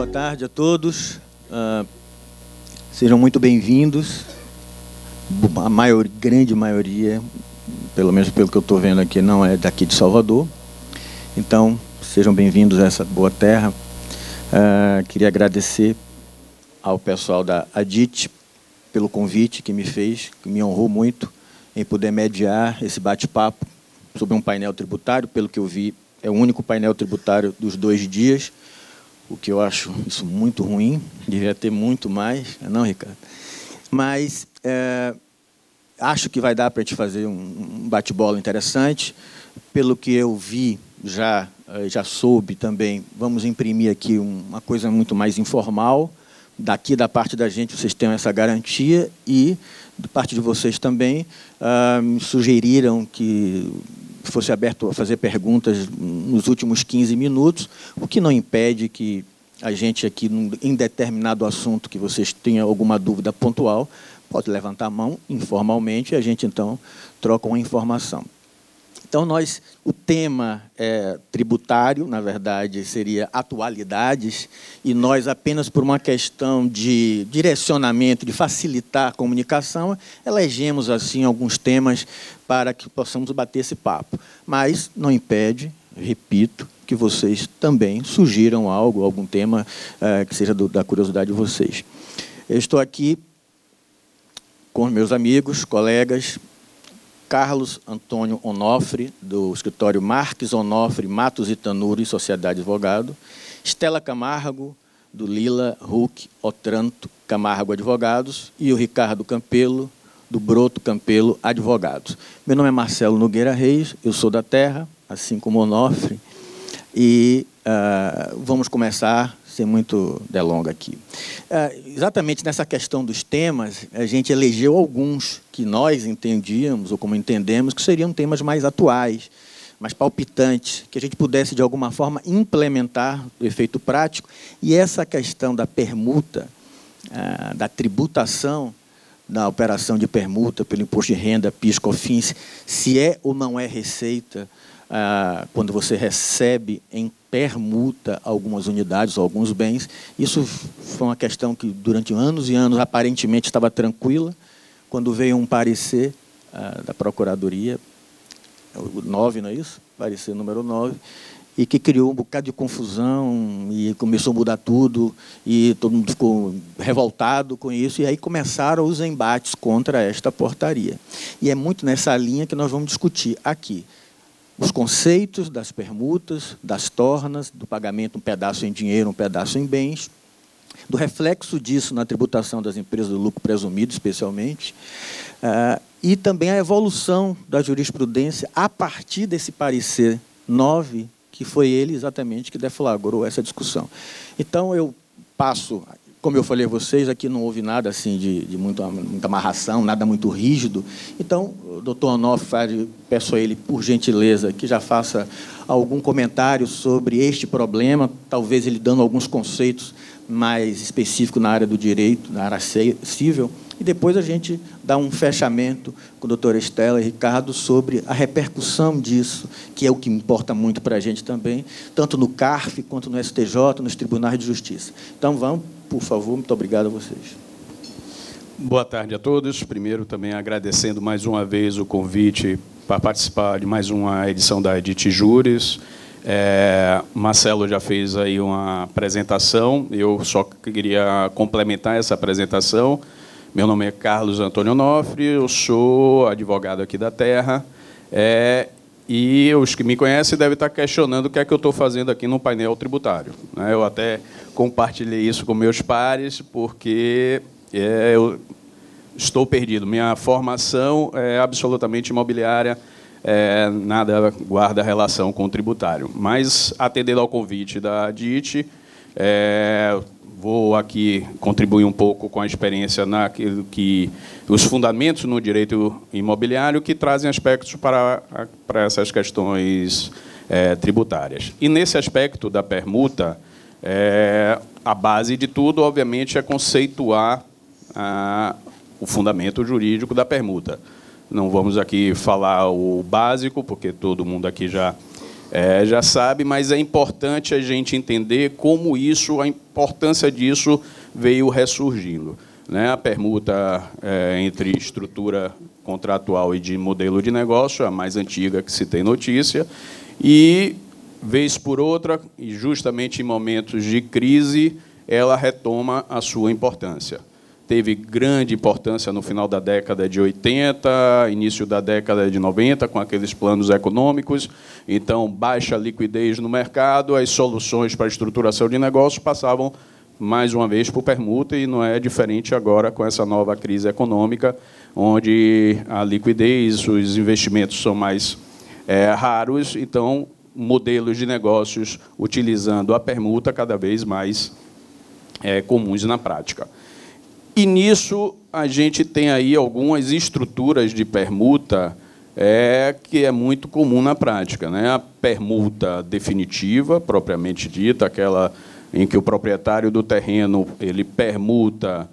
Boa tarde a todos. Sejam muito bem-vindos. A grande maioria, pelo menos pelo que eu estou vendo aqui, não é daqui de Salvador. Então, sejam bem-vindos a essa boa terra. Queria agradecer ao pessoal da ADIT pelo convite que me fez, que me honrou muito em poder mediar esse bate-papo sobre um painel tributário. Pelo que eu vi, é o único painel tributário dos 2 dias, o que eu acho isso muito ruim, devia ter muito mais, não, Ricardo? Mas acho que vai dar para a gente fazer um bate-bola interessante. Pelo que eu vi, já soube também, vamos imprimir aqui uma coisa muito mais informal. Daqui da parte da gente, vocês têm essa garantia, e da parte de vocês também, me sugeriram que fosse aberto a fazer perguntas nos últimos 15 minutos, o que não impede que a gente aqui, em determinado assunto que vocês tenham alguma dúvida pontual, pode levantar a mão informalmente e a gente, então, troca uma informação. Então, o tema tributário, na verdade, seria atualidades, e nós, apenas por uma questão de direcionamento, de facilitar a comunicação, elegemos, assim, alguns temas para que possamos bater esse papo. Mas não impede, repito, que vocês também sugiram algum tema que seja da curiosidade de vocês. Eu estou aqui com meus amigos, colegas, Carlos Antônio Onofre, do escritório Marques Onofre, Matos e Tanuri, Sociedade Advogado, Estela Camargo, do Lila, Huck, Otranto, Camargo Advogados, e o Ricardo Campelo, do Broto Campelo Advogados. Meu nome é Marcelo Nogueira Reis, eu sou da Terra, assim como Onofre, e vamos começar, sem muito delonga aqui. Exatamente nessa questão dos temas, a gente elegeu alguns que nós entendíamos, ou como entendemos, que seriam temas mais atuais, mais palpitantes, que a gente pudesse, de alguma forma, implementar o efeito prático. E essa questão da permuta, da tributação, da operação de permuta pelo imposto de renda, PIS, COFINS, se é ou não é receita, quando você recebe em permuta algumas unidades ou alguns bens. Isso foi uma questão que, durante anos e anos, aparentemente estava tranquila. Quando veio um parecer da Procuradoria, o 9, não é isso? Parecer número 9, e que criou um bocado de confusão, e começou a mudar tudo, e todo mundo ficou revoltado com isso, e aí começaram os embates contra esta portaria. E é muito nessa linha que nós vamos discutir aqui. Os conceitos das permutas, das tornas, do pagamento um pedaço em dinheiro, um pedaço em bens, do reflexo disso na tributação das empresas do lucro presumido, especialmente, e também a evolução da jurisprudência a partir desse parecer 9, que foi ele exatamente que deflagrou essa discussão. Então, eu passo, como eu falei a vocês, aqui não houve nada assim de muita amarração, nada muito rígido. Então, o doutor Onofre, peço a ele, por gentileza, que já faça algum comentário sobre este problema, talvez ele dando alguns conceitos mais específicos na área do direito, na área civil, e depois a gente dá um fechamento com a doutora Estela e Ricardo sobre a repercussão disso, que é o que importa muito para a gente também, tanto no CARF, quanto no STJ, nos tribunais de justiça. Então, vamos, por favor, muito obrigado a vocês. Boa tarde a todos. Primeiro, também agradecendo mais uma vez o convite para participar de mais uma edição da ADIT Júris. Marcelo já fez aí uma apresentação, eu só queria complementar essa apresentação. Meu nome é Carlos Antônio Onofre, eu sou advogado aqui da Terra, e os que me conhecem devem estar questionando o que é que eu estou fazendo aqui no painel tributário. Eu até compartilhei isso com meus pares, porque eu estou perdido. Minha formação é absolutamente imobiliária, nada guarda relação com o tributário. Mas, atendendo ao convite da ADIT, vou aqui contribuir um pouco com a experiência naquilo que os fundamentos no direito imobiliário que trazem aspectos para essas questões tributárias. E, nesse aspecto da permuta, a base de tudo, obviamente, é conceituar o fundamento jurídico da permuta. Não vamos aqui falar o básico, porque todo mundo aqui já já sabe, mas é importante a gente entender como a importância disso veio ressurgindo, né? A permuta entre estrutura contratual e de modelo de negócio, a mais antiga que se tem notícia, e, vez por outra, e justamente em momentos de crise, ela retoma a sua importância. Teve grande importância no final da década de 80, início da década de 90, com aqueles planos econômicos. Então, baixa liquidez no mercado, as soluções para a estruturação de negócios passavam, mais uma vez, por permuta, e não é diferente agora com essa nova crise econômica, onde a liquidez, os investimentos são mais raros, então, modelos de negócios utilizando a permuta cada vez mais comuns na prática. E, nisso, a gente tem aí algumas estruturas de permuta que é muito comum na prática, né? A permuta definitiva, propriamente dita, aquela em que o proprietário do terreno ele permuta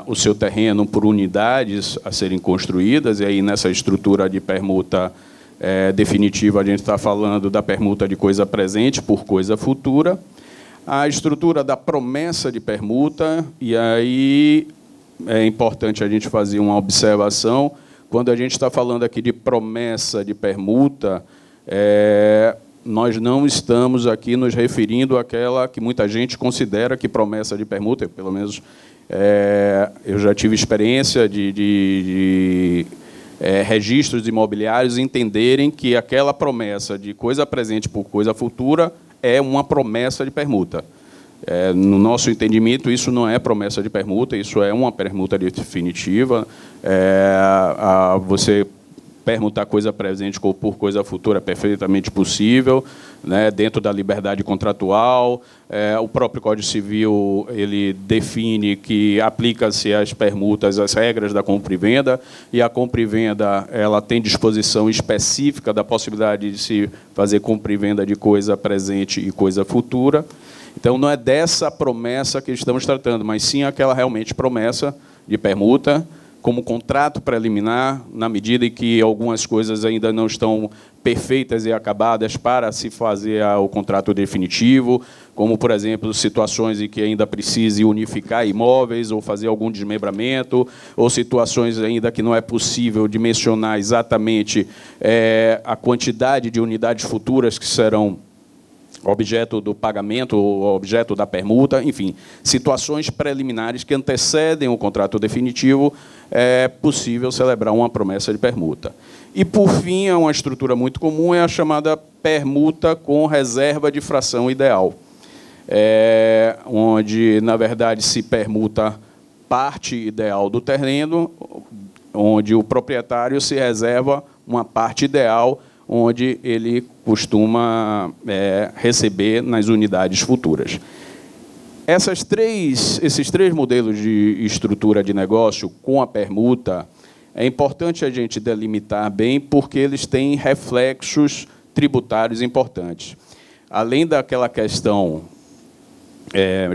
o seu terreno por unidades a serem construídas, e aí, nessa estrutura de permuta definitiva, a gente está falando da permuta de coisa presente por coisa futura. A estrutura da promessa de permuta, e aí é importante a gente fazer uma observação. Quando a gente está falando aqui de promessa de permuta, nós não estamos aqui nos referindo àquela que muita gente considera que promessa de permuta, pelo menos eu já tive experiência de registros imobiliários entenderem que aquela promessa de coisa presente por coisa futura é uma promessa de permuta. No nosso entendimento, isso não é promessa de permuta, isso é uma permuta definitiva. Você permutar coisa presente por coisa futura é perfeitamente possível, né, dentro da liberdade contratual. O próprio Código Civil ele define que aplica-se às permutas as regras da compra e venda, e a compra e venda ela tem disposição específica da possibilidade de se fazer compra e venda de coisa presente e coisa futura. Então, não é dessa promessa que estamos tratando, mas sim aquela realmente promessa de permuta, como contrato preliminar, na medida em que algumas coisas ainda não estão perfeitas e acabadas para se fazer o contrato definitivo, como, por exemplo, situações em que ainda precise unificar imóveis ou fazer algum desmembramento, ou situações ainda que não é possível dimensionar exatamente a quantidade de unidades futuras que serão objeto do pagamento, ou objeto da permuta, enfim, situações preliminares que antecedem o contrato definitivo, é possível celebrar uma promessa de permuta. E, por fim, uma estrutura muito comum é a chamada permuta com reserva de fração ideal, onde, na verdade, se permuta parte ideal do terreno, onde o proprietário se reserva uma parte ideal onde ele costuma receber nas unidades futuras. Esses três modelos de estrutura de negócio com a permuta, é importante a gente delimitar bem, porque eles têm reflexos tributários importantes. Além daquela questão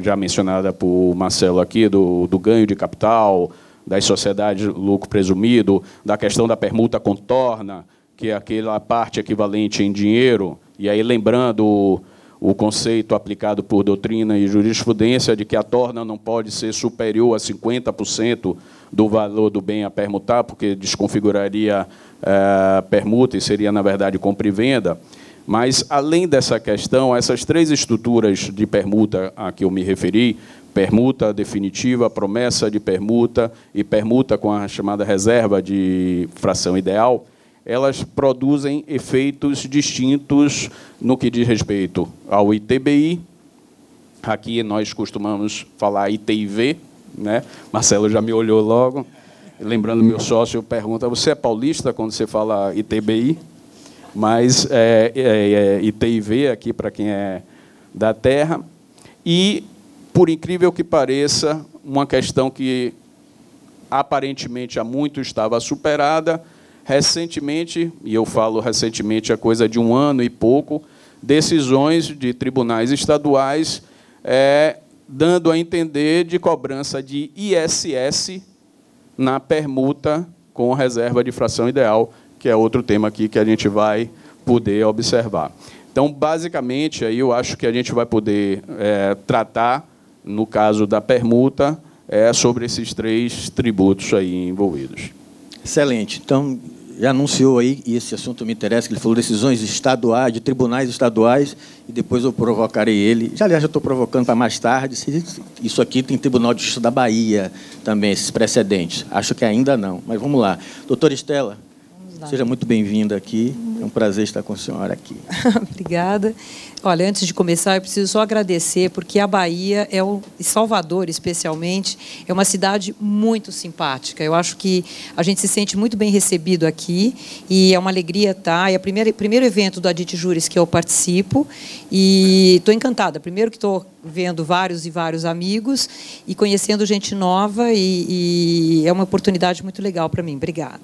já mencionada por Marcelo aqui, do ganho de capital, das sociedades lucro presumido, da questão da permuta contorna, que é aquela parte equivalente em dinheiro, e aí lembrando o conceito aplicado por doutrina e jurisprudência de que a torna não pode ser superior a 50% do valor do bem a permutar, porque desconfiguraria a permuta e seria, na verdade, compra e venda. Mas, além dessa questão, essas três estruturas de permuta a que eu me referi, permuta definitiva, promessa de permuta e permuta com a chamada reserva de fração ideal, elas produzem efeitos distintos no que diz respeito ao ITBI. Aqui nós costumamos falar ITIV, né? Marcelo já me olhou logo. Lembrando, meu sócio pergunta, você é paulista quando você fala ITBI? Mas ITIV aqui para quem é da terra. E, por incrível que pareça, uma questão que aparentemente há muito estava superada, recentemente, e eu falo recentemente, a coisa de 1 ano e pouco, decisões de tribunais estaduais dando a entender de cobrança de ISS na permuta com reserva de fração ideal, que é outro tema aqui que a gente vai poder observar. Então, basicamente, aí eu acho que a gente vai poder tratar, no caso da permuta, sobre esses 3 tributos aí envolvidos. Excelente. Então, já anunciou aí, e esse assunto me interessa, que ele falou decisões estaduais, de tribunais estaduais, e depois eu provocarei ele. Já, aliás, já estou provocando para mais tarde. Isso aqui tem Tribunal de Justiça da Bahia também, esses precedentes. Acho que ainda não, mas vamos lá. Doutora Estela, seja muito bem-vinda aqui. É um prazer estar com a senhora aqui. Obrigada. Olha, antes de começar, eu preciso só agradecer, porque a Bahia, e Salvador especialmente, é uma cidade muito simpática. Eu acho que a gente se sente muito bem recebido aqui, e é uma alegria estar. É o primeiro evento do Adit Juris que eu participo, e estou encantada. Primeiro que estou vendo vários e vários amigos, e conhecendo gente nova, e é uma oportunidade muito legal para mim. Obrigada.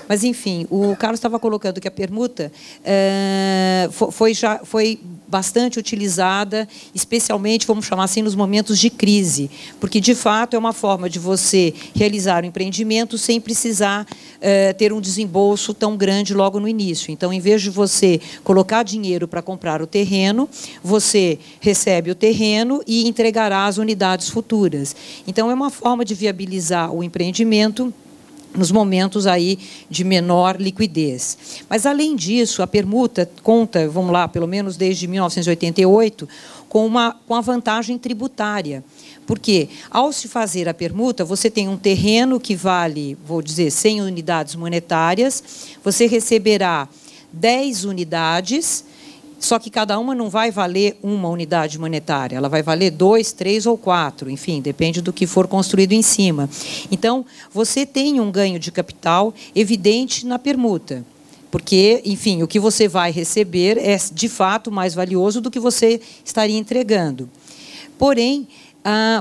Mas, enfim, o Carlos estava colocando que a permuta foi bastante utilizada, especialmente, vamos chamar assim, nos momentos de crise, porque, de fato, é uma forma de você realizar o empreendimento sem precisar ter um desembolso tão grande logo no início. Então, em vez de você colocar dinheiro para comprar o terreno, você recebe o terreno e entregará as unidades futuras. Então, é uma forma de viabilizar o empreendimento nos momentos aí de menor liquidez. Mas, além disso, a permuta conta, vamos lá, pelo menos desde 1988, com a vantagem tributária. Porque, ao se fazer a permuta, você tem um terreno que vale, vou dizer, 100 unidades monetárias, você receberá 10 unidades, só que cada uma não vai valer uma unidade monetária, ela vai valer 2, 3 ou 4, enfim, depende do que for construído em cima. Então, você tem um ganho de capital evidente na permuta, porque, enfim, o que você vai receber é, de fato, mais valioso do que você estaria entregando. Porém,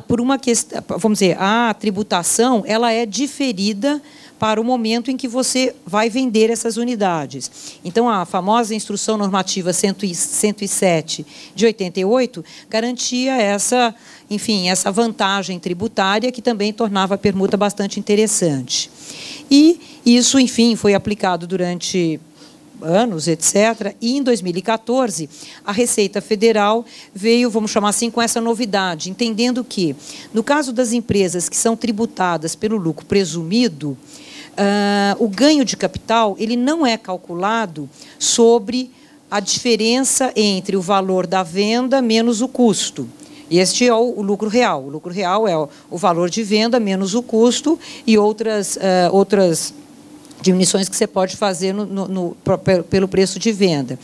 por uma questão, vamos dizer, a tributação ela é diferida para o momento em que você vai vender essas unidades. Então, a famosa Instrução Normativa 107 de 88 garantia essa, enfim, essa vantagem tributária que também tornava a permuta bastante interessante. E isso, enfim, foi aplicado durante anos, etc. E, em 2014, a Receita Federal veio, vamos chamar assim, com essa novidade, entendendo que, no caso das empresas que são tributadas pelo lucro presumido, o ganho de capital ele não é calculado sobre a diferença entre o valor da venda menos o custo. Este é o lucro real. O lucro real é o valor de venda menos o custo e outras diminuições que você pode fazer pelo preço de venda.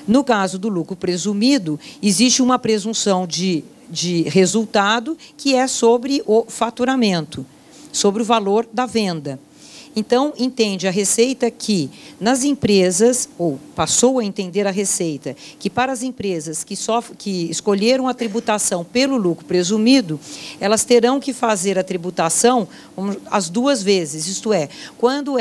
No caso do lucro presumido, existe uma presunção de resultado que é sobre o faturamento, sobre o valor da venda. Então, entende a Receita que, nas empresas, ou passou a entender a Receita, que para as empresas que escolheram a tributação pelo lucro presumido, elas terão que fazer a tributação as 2 vezes, isto é, quando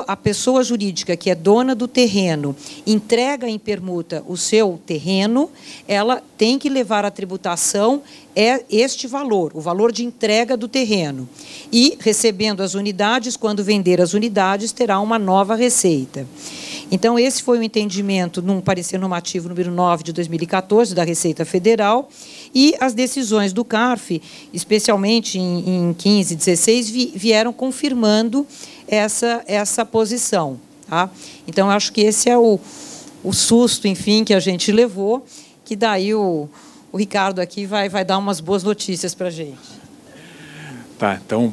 a pessoa jurídica que é dona do terreno entrega em permuta o seu terreno, ela tem que levar a tributação este valor, o valor de entrega do terreno. E, recebendo as unidades, quando vender as unidades, terá uma nova receita. Então, esse foi o entendimento num parecer normativo número 9 de 2014, da Receita Federal, e as decisões do CARF, especialmente em 15 e 16, vieram confirmando essa posição. Tá? Então, eu acho que esse é o susto, enfim, que a gente levou, que daí o Ricardo aqui vai dar umas boas notícias para a gente. Tá, então,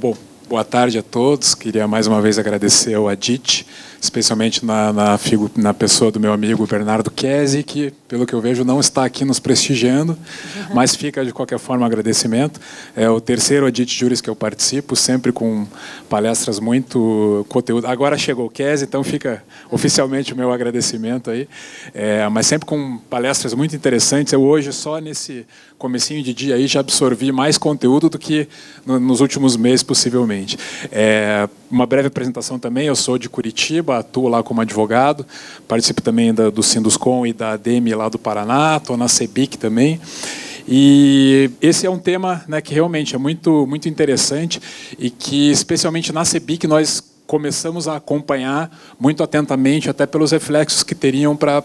boa tarde a todos. Queria mais uma vez agradecer ao Adit, especialmente na pessoa do meu amigo Bernardo Kesi, que, pelo que eu vejo, não está aqui nos prestigiando, mas fica, de qualquer forma, agradecimento. É o 3º Adit Juris que eu participo, sempre com palestras muito conteúdo. Agora chegou o Kesi, então fica oficialmente o meu agradecimento aí, mas sempre com palestras muito interessantes. Eu hoje, só nesse comecinho de dia aí, já absorvi mais conteúdo do que nos últimos meses, possivelmente. Uma breve apresentação também, eu sou de Curitiba, atuo lá como advogado, participo também do Sinduscom e da ADEME lá do Paraná, estou na CEBIC também. E esse é um tema, né, que realmente é muito, muito interessante e que, especialmente na CEBIC, nós começamos a acompanhar muito atentamente, até pelos reflexos que teriam para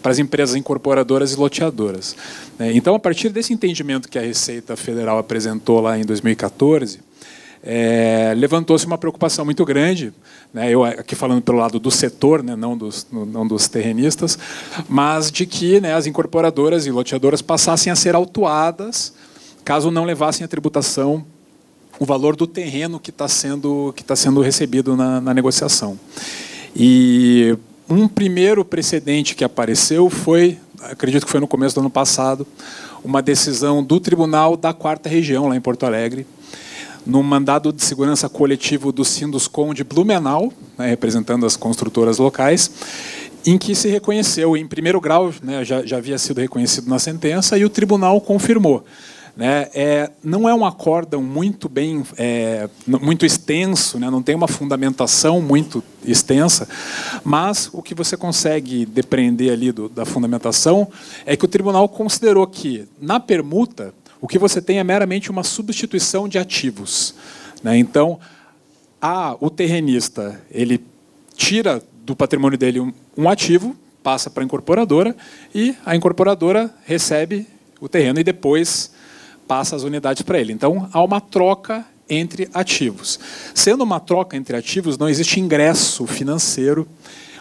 as empresas incorporadoras e loteadoras. Então, a partir desse entendimento que a Receita Federal apresentou lá em 2014, levantou-se uma preocupação muito grande, né, eu aqui falando pelo lado do setor, né, não dos terrenistas, mas de que, né, as incorporadoras e loteadoras passassem a ser autuadas caso não levassem a tributação o valor do terreno que está sendo recebido na negociação. E um primeiro precedente que apareceu foi, acredito que foi no começo do ano passado, uma decisão do Tribunal da 4ª Região, lá em Porto Alegre, no mandado de segurança coletivo do Sinduscom de Blumenau, né, representando as construtoras locais, em que se reconheceu, em primeiro grau, né, já havia sido reconhecido na sentença, e o tribunal confirmou. Né, não é um acórdão muito extenso, né, não tem uma fundamentação muito extensa, mas o que você consegue depreender ali da fundamentação é que o tribunal considerou que, na permuta, o que você tem é meramente uma substituição de ativos. Né, então, o terrenista ele tira do patrimônio dele um ativo, passa para a incorporadora, e a incorporadora recebe o terreno e depois passa as unidades para ele. Então, há uma troca entre ativos. Sendo uma troca entre ativos, não existe ingresso financeiro,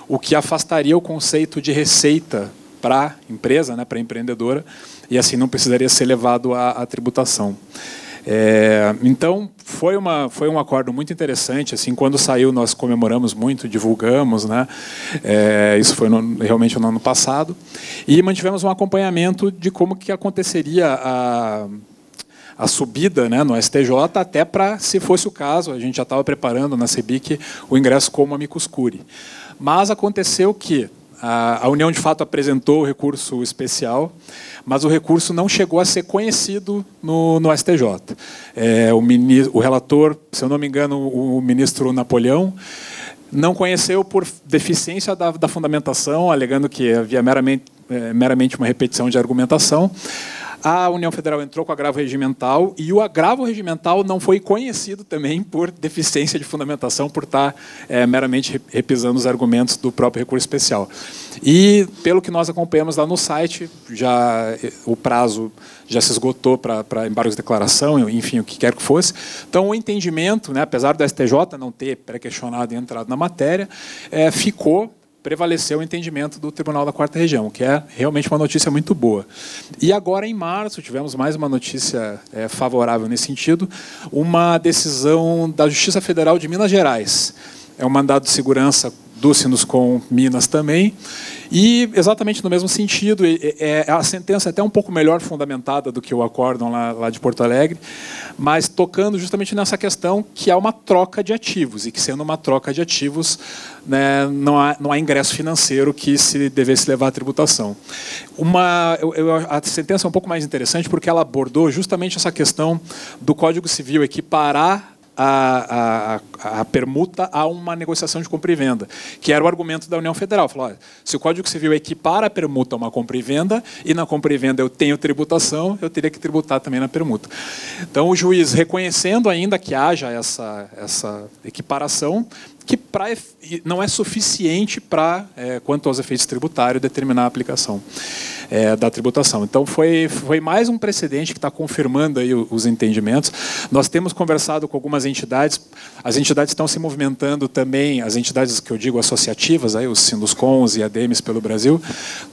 o que afastaria o conceito de receita para a empresa, né, para a empreendedora, e assim não precisaria ser levado à tributação. Então, foi um acordo muito interessante. Assim, quando saiu, nós comemoramos muito, divulgamos, né? Isso foi realmente no ano passado. E mantivemos um acompanhamento de como que aconteceria a subida, né, no STJ, até para, se fosse o caso, a gente já estava preparando na CEBIC o ingresso como amicus curiae. Mas aconteceu que a União, de fato, apresentou o recurso especial, mas o recurso não chegou a ser conhecido no STJ. O relator, se eu não me engano, o ministro Napoleão, não conheceu por deficiência da fundamentação, alegando que havia meramente uma repetição de argumentação. A União Federal entrou com agravo regimental e o agravo regimental não foi conhecido também por deficiência de fundamentação, por estar meramente repisando os argumentos do próprio recurso especial. E, pelo que nós acompanhamos lá no site, o prazo já se esgotou para embargos de declaração, enfim, o que quer que fosse. Então, o entendimento, né, apesar do STJ não ter pré-questionado e entrado na matéria, prevaleceu o entendimento do Tribunal da 4ª Região, que é realmente uma notícia muito boa. E agora, em março, tivemos mais uma notícia favorável nesse sentido, uma decisão da Justiça Federal de Minas Gerais. É um mandado de segurança do Sinduscom Minas também, e exatamente no mesmo sentido, a sentença é até um pouco melhor fundamentada do que o acórdão lá de Porto Alegre, mas tocando justamente nessa questão que há uma troca de ativos, e que, sendo uma troca de ativos, né, não há ingresso financeiro que se devesse levar à tributação. A sentença é um pouco mais interessante porque ela abordou justamente essa questão do Código Civil equiparar a permuta a uma negociação de compra e venda, que era o argumento da União Federal. Falou, olha, se o Código Civil equipara a permuta a uma compra e venda, e na compra e venda eu tenho tributação, eu teria que tributar também na permuta. Então, o juiz, reconhecendo ainda que haja essa equiparação, que não é suficiente para, quanto aos efeitos tributários, determinar a aplicação da tributação. Então, foi mais um precedente que está confirmando aí os entendimentos. Nós temos conversado com algumas entidades, as entidades estão se movimentando também, as entidades que eu digo associativas, aí, os Sinduscoms e ADEMES pelo Brasil,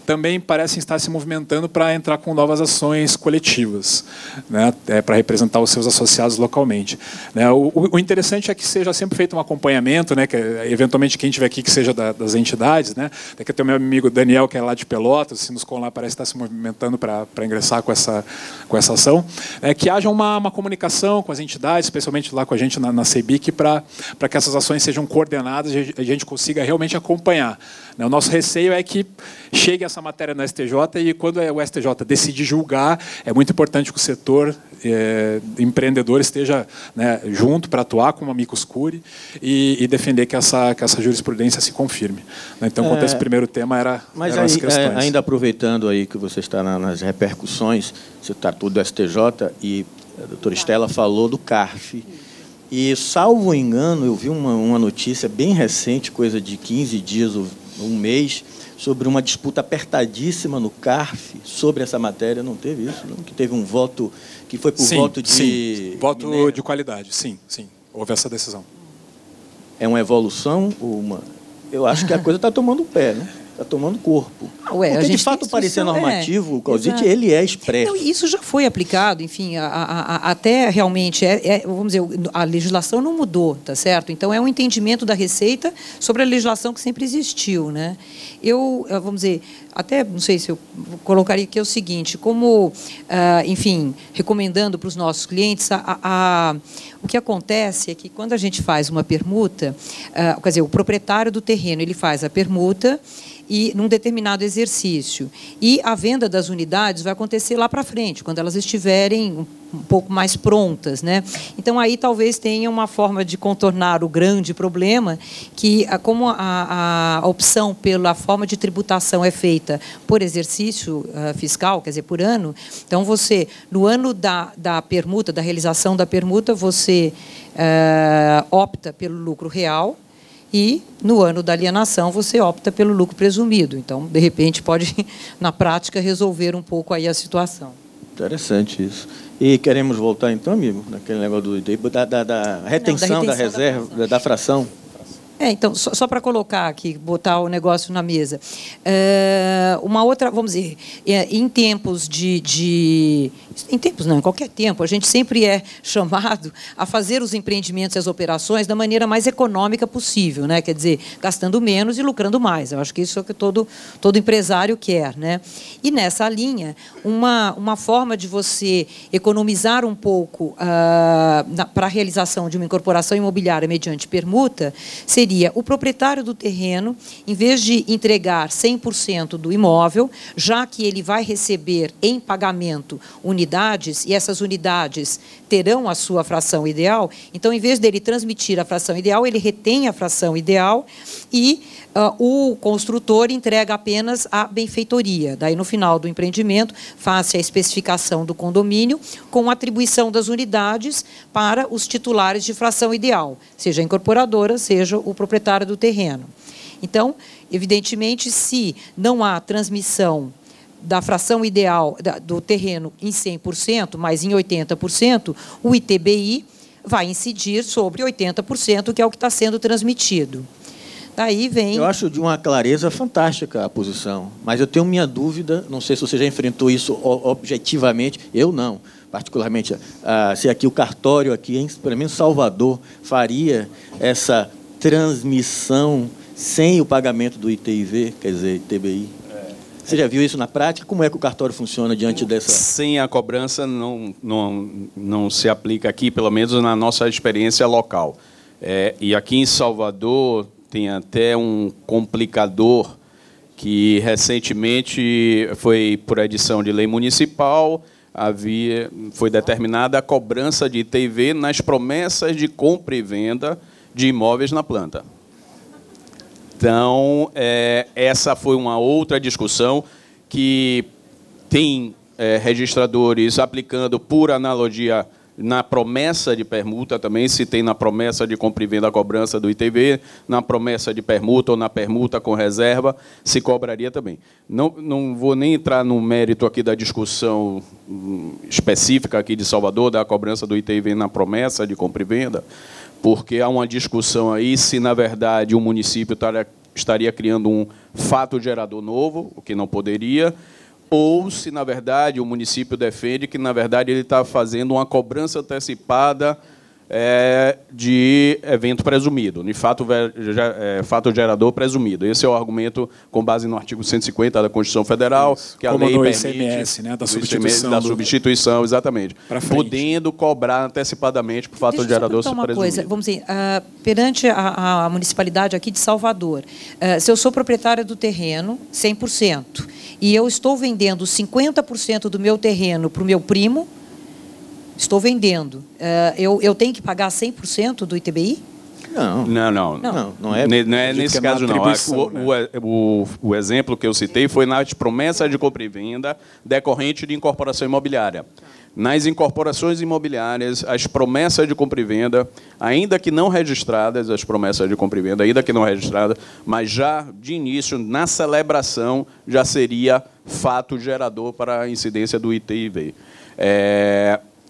também parecem estar se movimentando para entrar com novas ações coletivas, né, para representar os seus associados localmente. Né, o interessante é que seja sempre feito um acompanhamento, né, que eventualmente quem estiver aqui que seja das entidades, né, daqui tem o meu amigo Daniel, que é lá de Pelotas, o Sinduscom lá parece estar se movimentando para ingressar com essa ação, que haja uma comunicação com as entidades, especialmente lá com a gente na CEBIC, para que essas ações sejam coordenadas e a gente consiga realmente acompanhar. O nosso receio é que chegue essa matéria no STJ e, quando o STJ decidir julgar, é muito importante que o setor empreendedor esteja, né, junto para atuar como amicus curiae e defender que essa jurisprudência se confirme. Então, quanto a esse primeiro tema, eram as questões. Ainda aproveitando aí que você está nas repercussões, você está tudo do STJ, e a doutora Estela falou do CARF. E, salvo engano, eu vi uma notícia bem recente, coisa de 15 dias ou um mês, sobre uma disputa apertadíssima no CARF sobre essa matéria. Não teve isso? Não? Que teve um voto que foi por voto de... Sim. Voto de qualidade, sim. Houve essa decisão. É uma evolução? Eu acho que a coisa está tomando pé, né? Está tomando corpo. Porque, de fato, o parecer normativo, o CODIT, ele é expresso. Então, isso já foi aplicado, enfim, até realmente, vamos dizer, a legislação não mudou, tá certo? Então, é um entendimento da Receita sobre a legislação que sempre existiu, né? Vamos dizer, até, não sei se eu colocaria aqui o seguinte, como, enfim, recomendando para os nossos clientes, o que acontece é que, quando a gente faz uma permuta, quer dizer, o proprietário do terreno, ele faz a permuta, e num determinado exercício. E a venda das unidades vai acontecer lá para frente, quando elas estiverem um pouco mais prontas, né? Então, aí talvez tenha uma forma de contornar o grande problema, que, como a opção pela forma de tributação é feita por exercício fiscal, quer dizer, por ano, então, você, no ano da permuta, da realização da permuta, você opta pelo lucro real, e, no ano da alienação, você opta pelo lucro presumido. Então, de repente, pode, na prática, resolver um pouco aí a situação. Interessante isso. E queremos voltar, então, amigo, naquele negócio da retenção, da reserva, da fração. Então, só para colocar aqui, botar o negócio na mesa. Uma outra, vamos dizer, em tempos em tempos não, em qualquer tempo, a gente sempre é chamado a fazer os empreendimentos e as operações da maneira mais econômica possível, né? Quer dizer, gastando menos e lucrando mais. Eu acho que isso é o que todo empresário quer, né? E, nessa linha, uma forma de você economizar um pouco para a realização de uma incorporação imobiliária mediante permuta seria o proprietário do terreno, em vez de entregar 100% do imóvel, já que ele vai receber em pagamento unidades, e essas unidades terão a sua fração ideal, então, em vez dele transmitir a fração ideal, ele retém a fração ideal e o construtor entrega apenas a benfeitoria. Daí, no final do empreendimento, faz-se a especificação do condomínio com atribuição das unidades para os titulares de fração ideal, seja a incorporadora, seja o proprietário do terreno. Então, evidentemente, se não há transmissão da fração ideal do terreno em 100%, mas em 80%, o ITBI vai incidir sobre 80%, que é o que está sendo transmitido. Daí vem... Eu acho de uma clareza fantástica a posição, mas eu tenho minha dúvida, não sei se você já enfrentou isso objetivamente, eu não, particularmente, se aqui o cartório, aqui, pelo menos Salvador, faria essa transmissão sem o pagamento do ITIV, quer dizer, ITBI. Você já viu isso na prática? Como é que o cartório funciona diante dessa... Sem a cobrança não se aplica aqui, pelo menos na nossa experiência local. E aqui em Salvador tem até um complicador que recentemente foi por edição de lei municipal, foi determinada a cobrança de ITV nas promessas de compra e venda de imóveis na planta. Então, essa foi uma outra discussão que tem registradores aplicando por analogia na promessa de permuta também, se tem na promessa de compra e venda a cobrança do ITV, na promessa de permuta ou na permuta com reserva, se cobraria também. Não vou nem entrar no mérito aqui da discussão específica aqui de Salvador, da cobrança do ITV na promessa de compra e venda, porque há uma discussão aí se, na verdade, o município estaria criando um fato gerador novo, o que não poderia, ou se, na verdade, o município defende que, na verdade, ele está fazendo uma cobrança antecipada de evento presumido, de fato gerador presumido. Esse é o argumento com base no artigo 150 da Constituição Federal, que a lei permite... ICMS, né, da substituição, exatamente. Podendo cobrar antecipadamente por fato gerador presumido. Coisa, vamos dizer, perante a municipalidade aqui de Salvador, se eu sou proprietária do terreno, 100%, e eu estou vendendo 50% do meu terreno para o meu primo, estou vendendo. Eu tenho que pagar 100% do ITBI? Não é nesse caso, não. O exemplo que eu citei foi nas promessas de compra e venda decorrente de incorporação imobiliária. nas incorporações imobiliárias, as promessas de compra e venda, ainda que não registradas, as promessas de compra e venda, ainda que não registradas, mas já de início, na celebração, já seria fato gerador para a incidência do ITIV.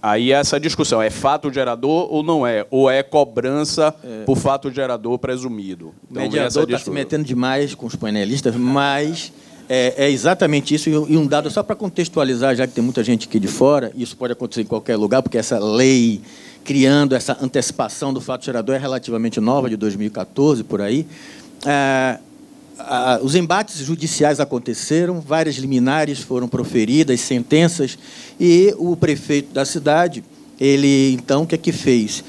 Aí essa discussão, é fato gerador ou não é? Ou é cobrança por fato gerador presumido? Então, o mediador está se metendo demais com os painelistas, mas é exatamente isso. E um dado, só para contextualizar, já que tem muita gente aqui de fora, isso pode acontecer em qualquer lugar, porque essa lei criando essa antecipação do fato gerador é relativamente nova, de 2014, por aí. Os embates judiciais aconteceram, várias liminares foram proferidas, sentenças, e o prefeito da cidade, ele, então, o que é que fez?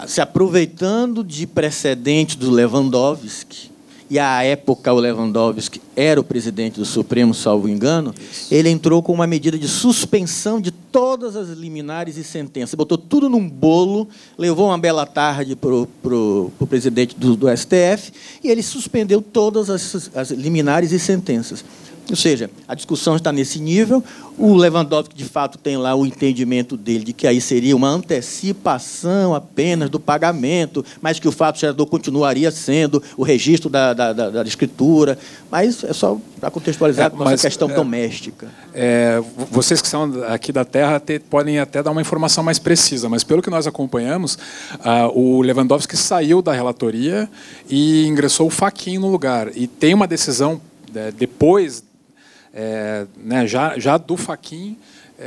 Se aproveitando de precedentes do Lewandowski, e à época o Lewandowski era o presidente do Supremo, salvo engano, ele entrou com uma medida de suspensão de todas as liminares e sentenças. Botou tudo num bolo, levou uma bela tarde para o presidente do STF, e ele suspendeu todas as liminares e sentenças. Ou seja, a discussão está nesse nível. O Lewandowski, de fato, tem lá o entendimento dele de que aí seria uma antecipação apenas do pagamento, mas que o fato gerador continuaria sendo o registro da escritura. Mas é só para contextualizar com essa questão doméstica. Vocês que são aqui da Terra podem até dar uma informação mais precisa, mas pelo que nós acompanhamos, o Lewandowski saiu da relatoria e ingressou o Fachin no lugar. E tem uma decisão depois já do Fachin,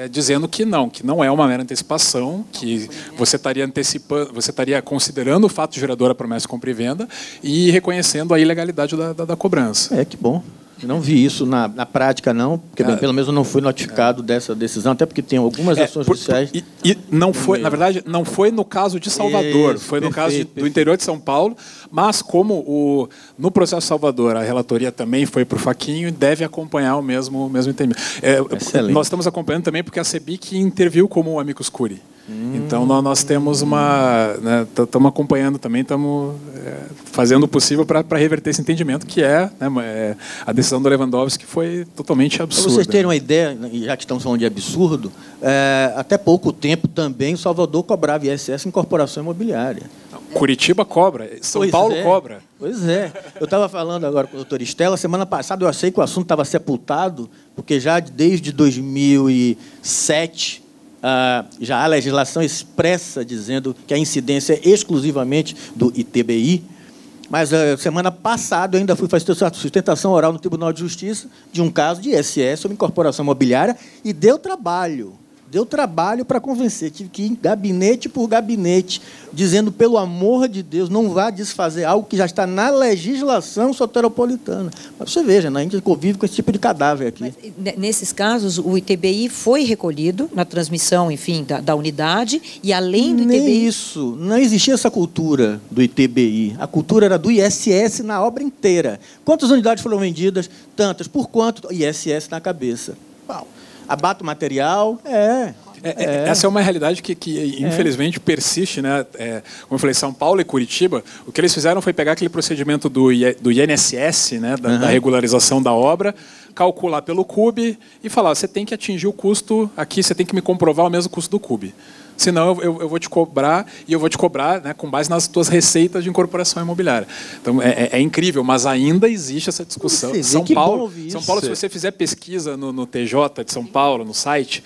dizendo que não é uma mera antecipação, que você estaria antecipando, você estaria considerando o fato gerador a promessa de compra e venda e reconhecendo a ilegalidade da cobrança. Que bom. Eu não vi isso na prática, não, porque pelo menos eu não fui notificado dessa decisão, até porque tem algumas ações judiciais. E não foi, na verdade, não foi no caso de Salvador, foi no caso do interior de São Paulo, mas como no processo de Salvador a relatoria também foi para o Fachin e deve acompanhar o mesmo entendimento. Nós estamos acompanhando também porque a CEBIC interviu como amicus curiae. Então, nós temos estamos acompanhando também, estamos fazendo o possível para reverter esse entendimento, que a decisão do Lewandowski foi totalmente absurda. Para vocês terem uma ideia, já que estamos falando de absurdo, até pouco tempo também Salvador cobrava ISS em incorporação imobiliária. Curitiba cobra, São Paulo cobra. Pois é. Eu estava falando agora com a doutora Estela, semana passada eu achei que o assunto estava sepultado, porque já desde 2007... já há legislação expressa dizendo que a incidência é exclusivamente do ITBI, mas semana passada eu ainda fui fazer sustentação oral no Tribunal de Justiça de um caso de ISS sobre incorporação imobiliária e deu trabalho para convencer. Tive que ir gabinete por gabinete, dizendo, pelo amor de Deus, não vá desfazer algo que já está na legislação soteropolitana. Mas você veja, a gente convive com esse tipo de cadáver aqui. Mas, nesses casos, o ITBI foi recolhido na transmissão, enfim, da unidade, e além do ITBI... Nem isso, não existia essa cultura do ITBI. A cultura era do ISS na obra inteira. Quantas unidades foram vendidas? Tantas. Por quanto? ISS na cabeça. Uau. Abate o material, Essa é uma realidade que infelizmente, persiste, né? Como eu falei, São Paulo e Curitiba, o que eles fizeram foi pegar aquele procedimento do INSS, né? Da regularização da obra, calcular pelo CUB e falar, você tem que atingir o custo aqui, você tem que me comprovar o mesmo custo do CUB. Senão eu vou te cobrar, e eu vou te cobrar, né, com base nas tuas receitas de incorporação imobiliária. Então, é incrível, mas ainda existe essa discussão. São Paulo, se você fizer pesquisa no TJ de São Paulo, no site,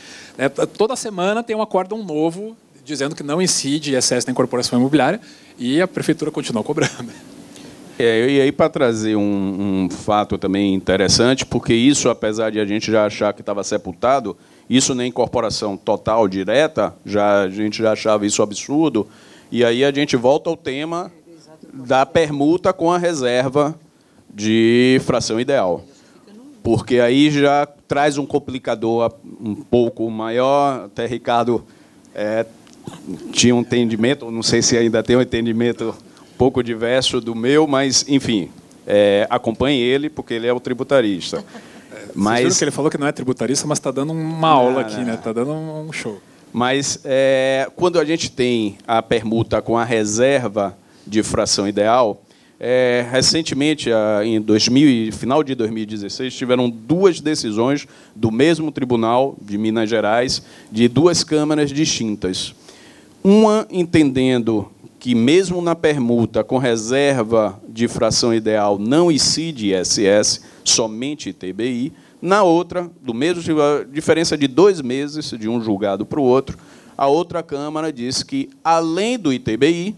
toda semana tem um acórdão novo dizendo que não incide ISS na incorporação imobiliária e a prefeitura continua cobrando. E aí, para trazer um fato também interessante, porque isso, apesar de a gente já achar que estava sepultado, isso na incorporação total, direta, a gente já achava isso absurdo, e aí a gente volta ao tema da permuta com a reserva de fração ideal. Porque aí já traz um complicador um pouco maior, até Ricardo tinha um entendimento, não sei se ainda tem um entendimento um pouco diverso do meu, mas, enfim, acompanhe ele, porque ele é o tributarista. Mas vocês viram que ele falou que não é tributarista, mas está dando uma aula aqui, né? Está dando um show. Mas quando a gente tem a permuta com a reserva de fração ideal, Recentemente, em final de 2016, tiveram 2 decisões do mesmo Tribunal de Minas Gerais, de 2 câmaras distintas. Uma entendendo que, mesmo na permuta com reserva de fração ideal, não incide ISS, somente ITBI. Na outra, do mesmo diferença de 2 meses de um julgado para o outro, a outra Câmara diz que, além do ITBI,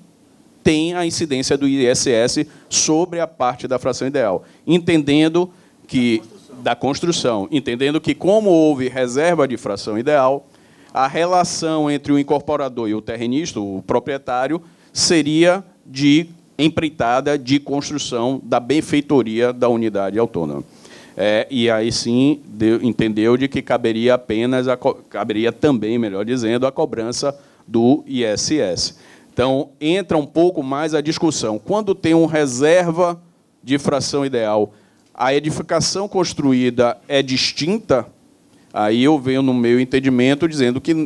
tem a incidência do ISS sobre a parte da fração ideal, entendendo que da construção, entendendo que, como houve reserva de fração ideal, a relação entre o incorporador e o terrenista, o proprietário, seria de empreitada de construção da benfeitoria da unidade autônoma. E aí sim entendeu de que caberia também, melhor dizendo, a cobrança do ISS. Então, entra um pouco mais a discussão. Quando tem uma reserva de fração ideal, a edificação construída é distinta, aí eu venho no meu entendimento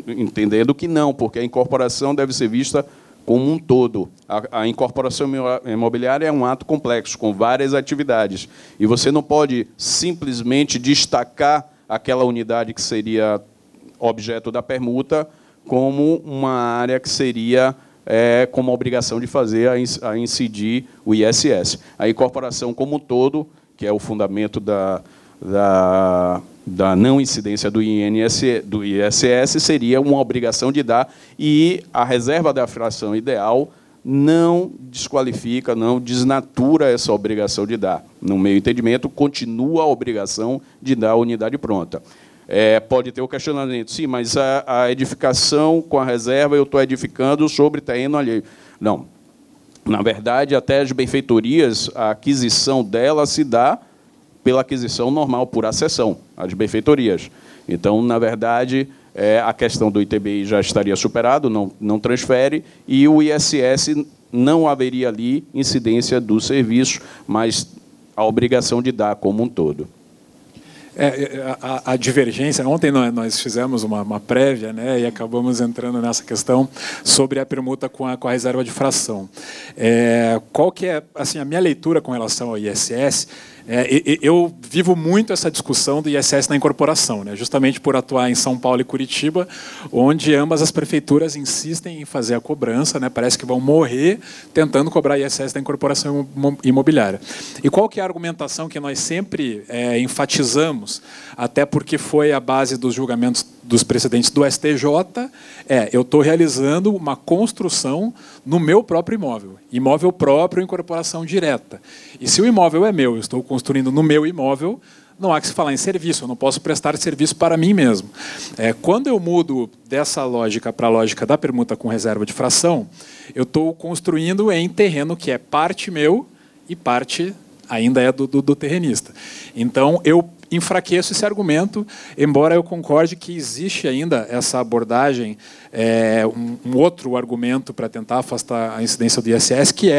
entendendo que não, porque a incorporação deve ser vista como um todo. A incorporação imobiliária é um ato complexo, com várias atividades. E você não pode simplesmente destacar aquela unidade que seria objeto da permuta como uma área que seria como obrigação de fazer a incidir o ISS. A incorporação como um todo, que é o fundamento da não incidência do ISS, seria uma obrigação de dar, e a reserva da fração ideal não desqualifica, não desnatura essa obrigação de dar. No meu entendimento, continua a obrigação de dar a unidade pronta. Pode ter o questionamento, sim, mas a edificação com a reserva eu estou edificando sobre terreno alheio. Não. Na verdade, até as benfeitorias, a aquisição dela se dá pela aquisição normal, por acessão, as benfeitorias. Então, na verdade, a questão do ITBI já estaria superado, não transfere, e o ISS não haveria ali incidência do serviço, mas a obrigação de dar como um todo. A divergência, ontem nós fizemos uma prévia, né, e acabamos entrando nessa questão sobre a permuta com a reserva de fração. Qual que é assim, a minha leitura com relação ao ISS? Eu vivo muito essa discussão do ISS na incorporação, né, justamente por atuar em São Paulo e Curitiba, onde ambas as prefeituras insistem em fazer a cobrança, né, parece que vão morrer tentando cobrar ISS da incorporação imobiliária. E qual que é a argumentação que nós sempre enfatizamos, até porque foi a base dos julgamentos dos precedentes do STJ, eu estou realizando uma construção no meu próprio imóvel próprio, incorporação direta. E se o imóvel é meu, eu estou construindo no meu imóvel, não há que se falar em serviço, eu não posso prestar serviço para mim mesmo. Quando eu mudo dessa lógica para a lógica da permuta com reserva de fração, eu estou construindo em terreno que é parte meu e parte ainda é do terrenista. Então, eu enfraqueço esse argumento, embora eu concorde que existe ainda essa abordagem, um outro argumento para tentar afastar a incidência do ISS, que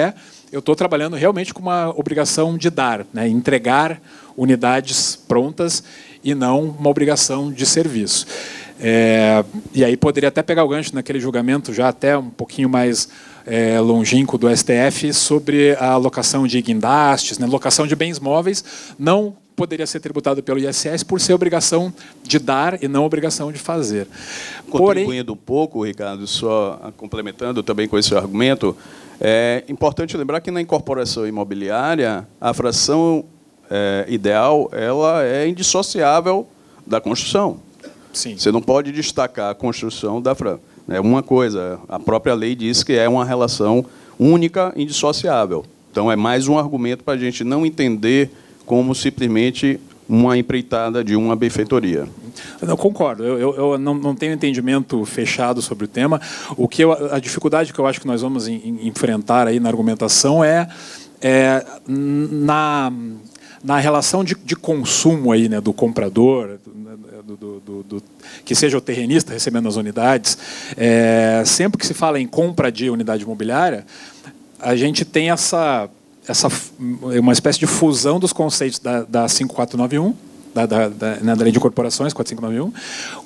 eu estou trabalhando realmente com uma obrigação de dar, né, entregar unidades prontas e não uma obrigação de serviço. E aí poderia até pegar o gancho naquele julgamento já até um pouquinho mais longínquo do STF sobre a locação de guindastes, né, locação de bens móveis, não poderia ser tributado pelo ISS por ser obrigação de dar e não obrigação de fazer. Contribuindo um pouco, Ricardo, só complementando também com esse argumento, é importante lembrar que na incorporação imobiliária, a fração ideal ela é indissociável da construção. Sim. Você não pode destacar a construção da fração. É uma coisa, a própria lei diz que é uma relação única, indissociável. Então, é mais um argumento para a gente não entender como simplesmente uma empreitada de uma benfeitoria. Eu concordo, eu não tenho entendimento fechado sobre o tema. A dificuldade que eu acho que nós vamos enfrentar aí na argumentação na relação de consumo aí, né, do comprador, que seja o terrenista recebendo as unidades. Sempre que se fala em compra de unidade imobiliária, a gente tem uma espécie de fusão dos conceitos da 5491, da Lei de Incorporações, 4591,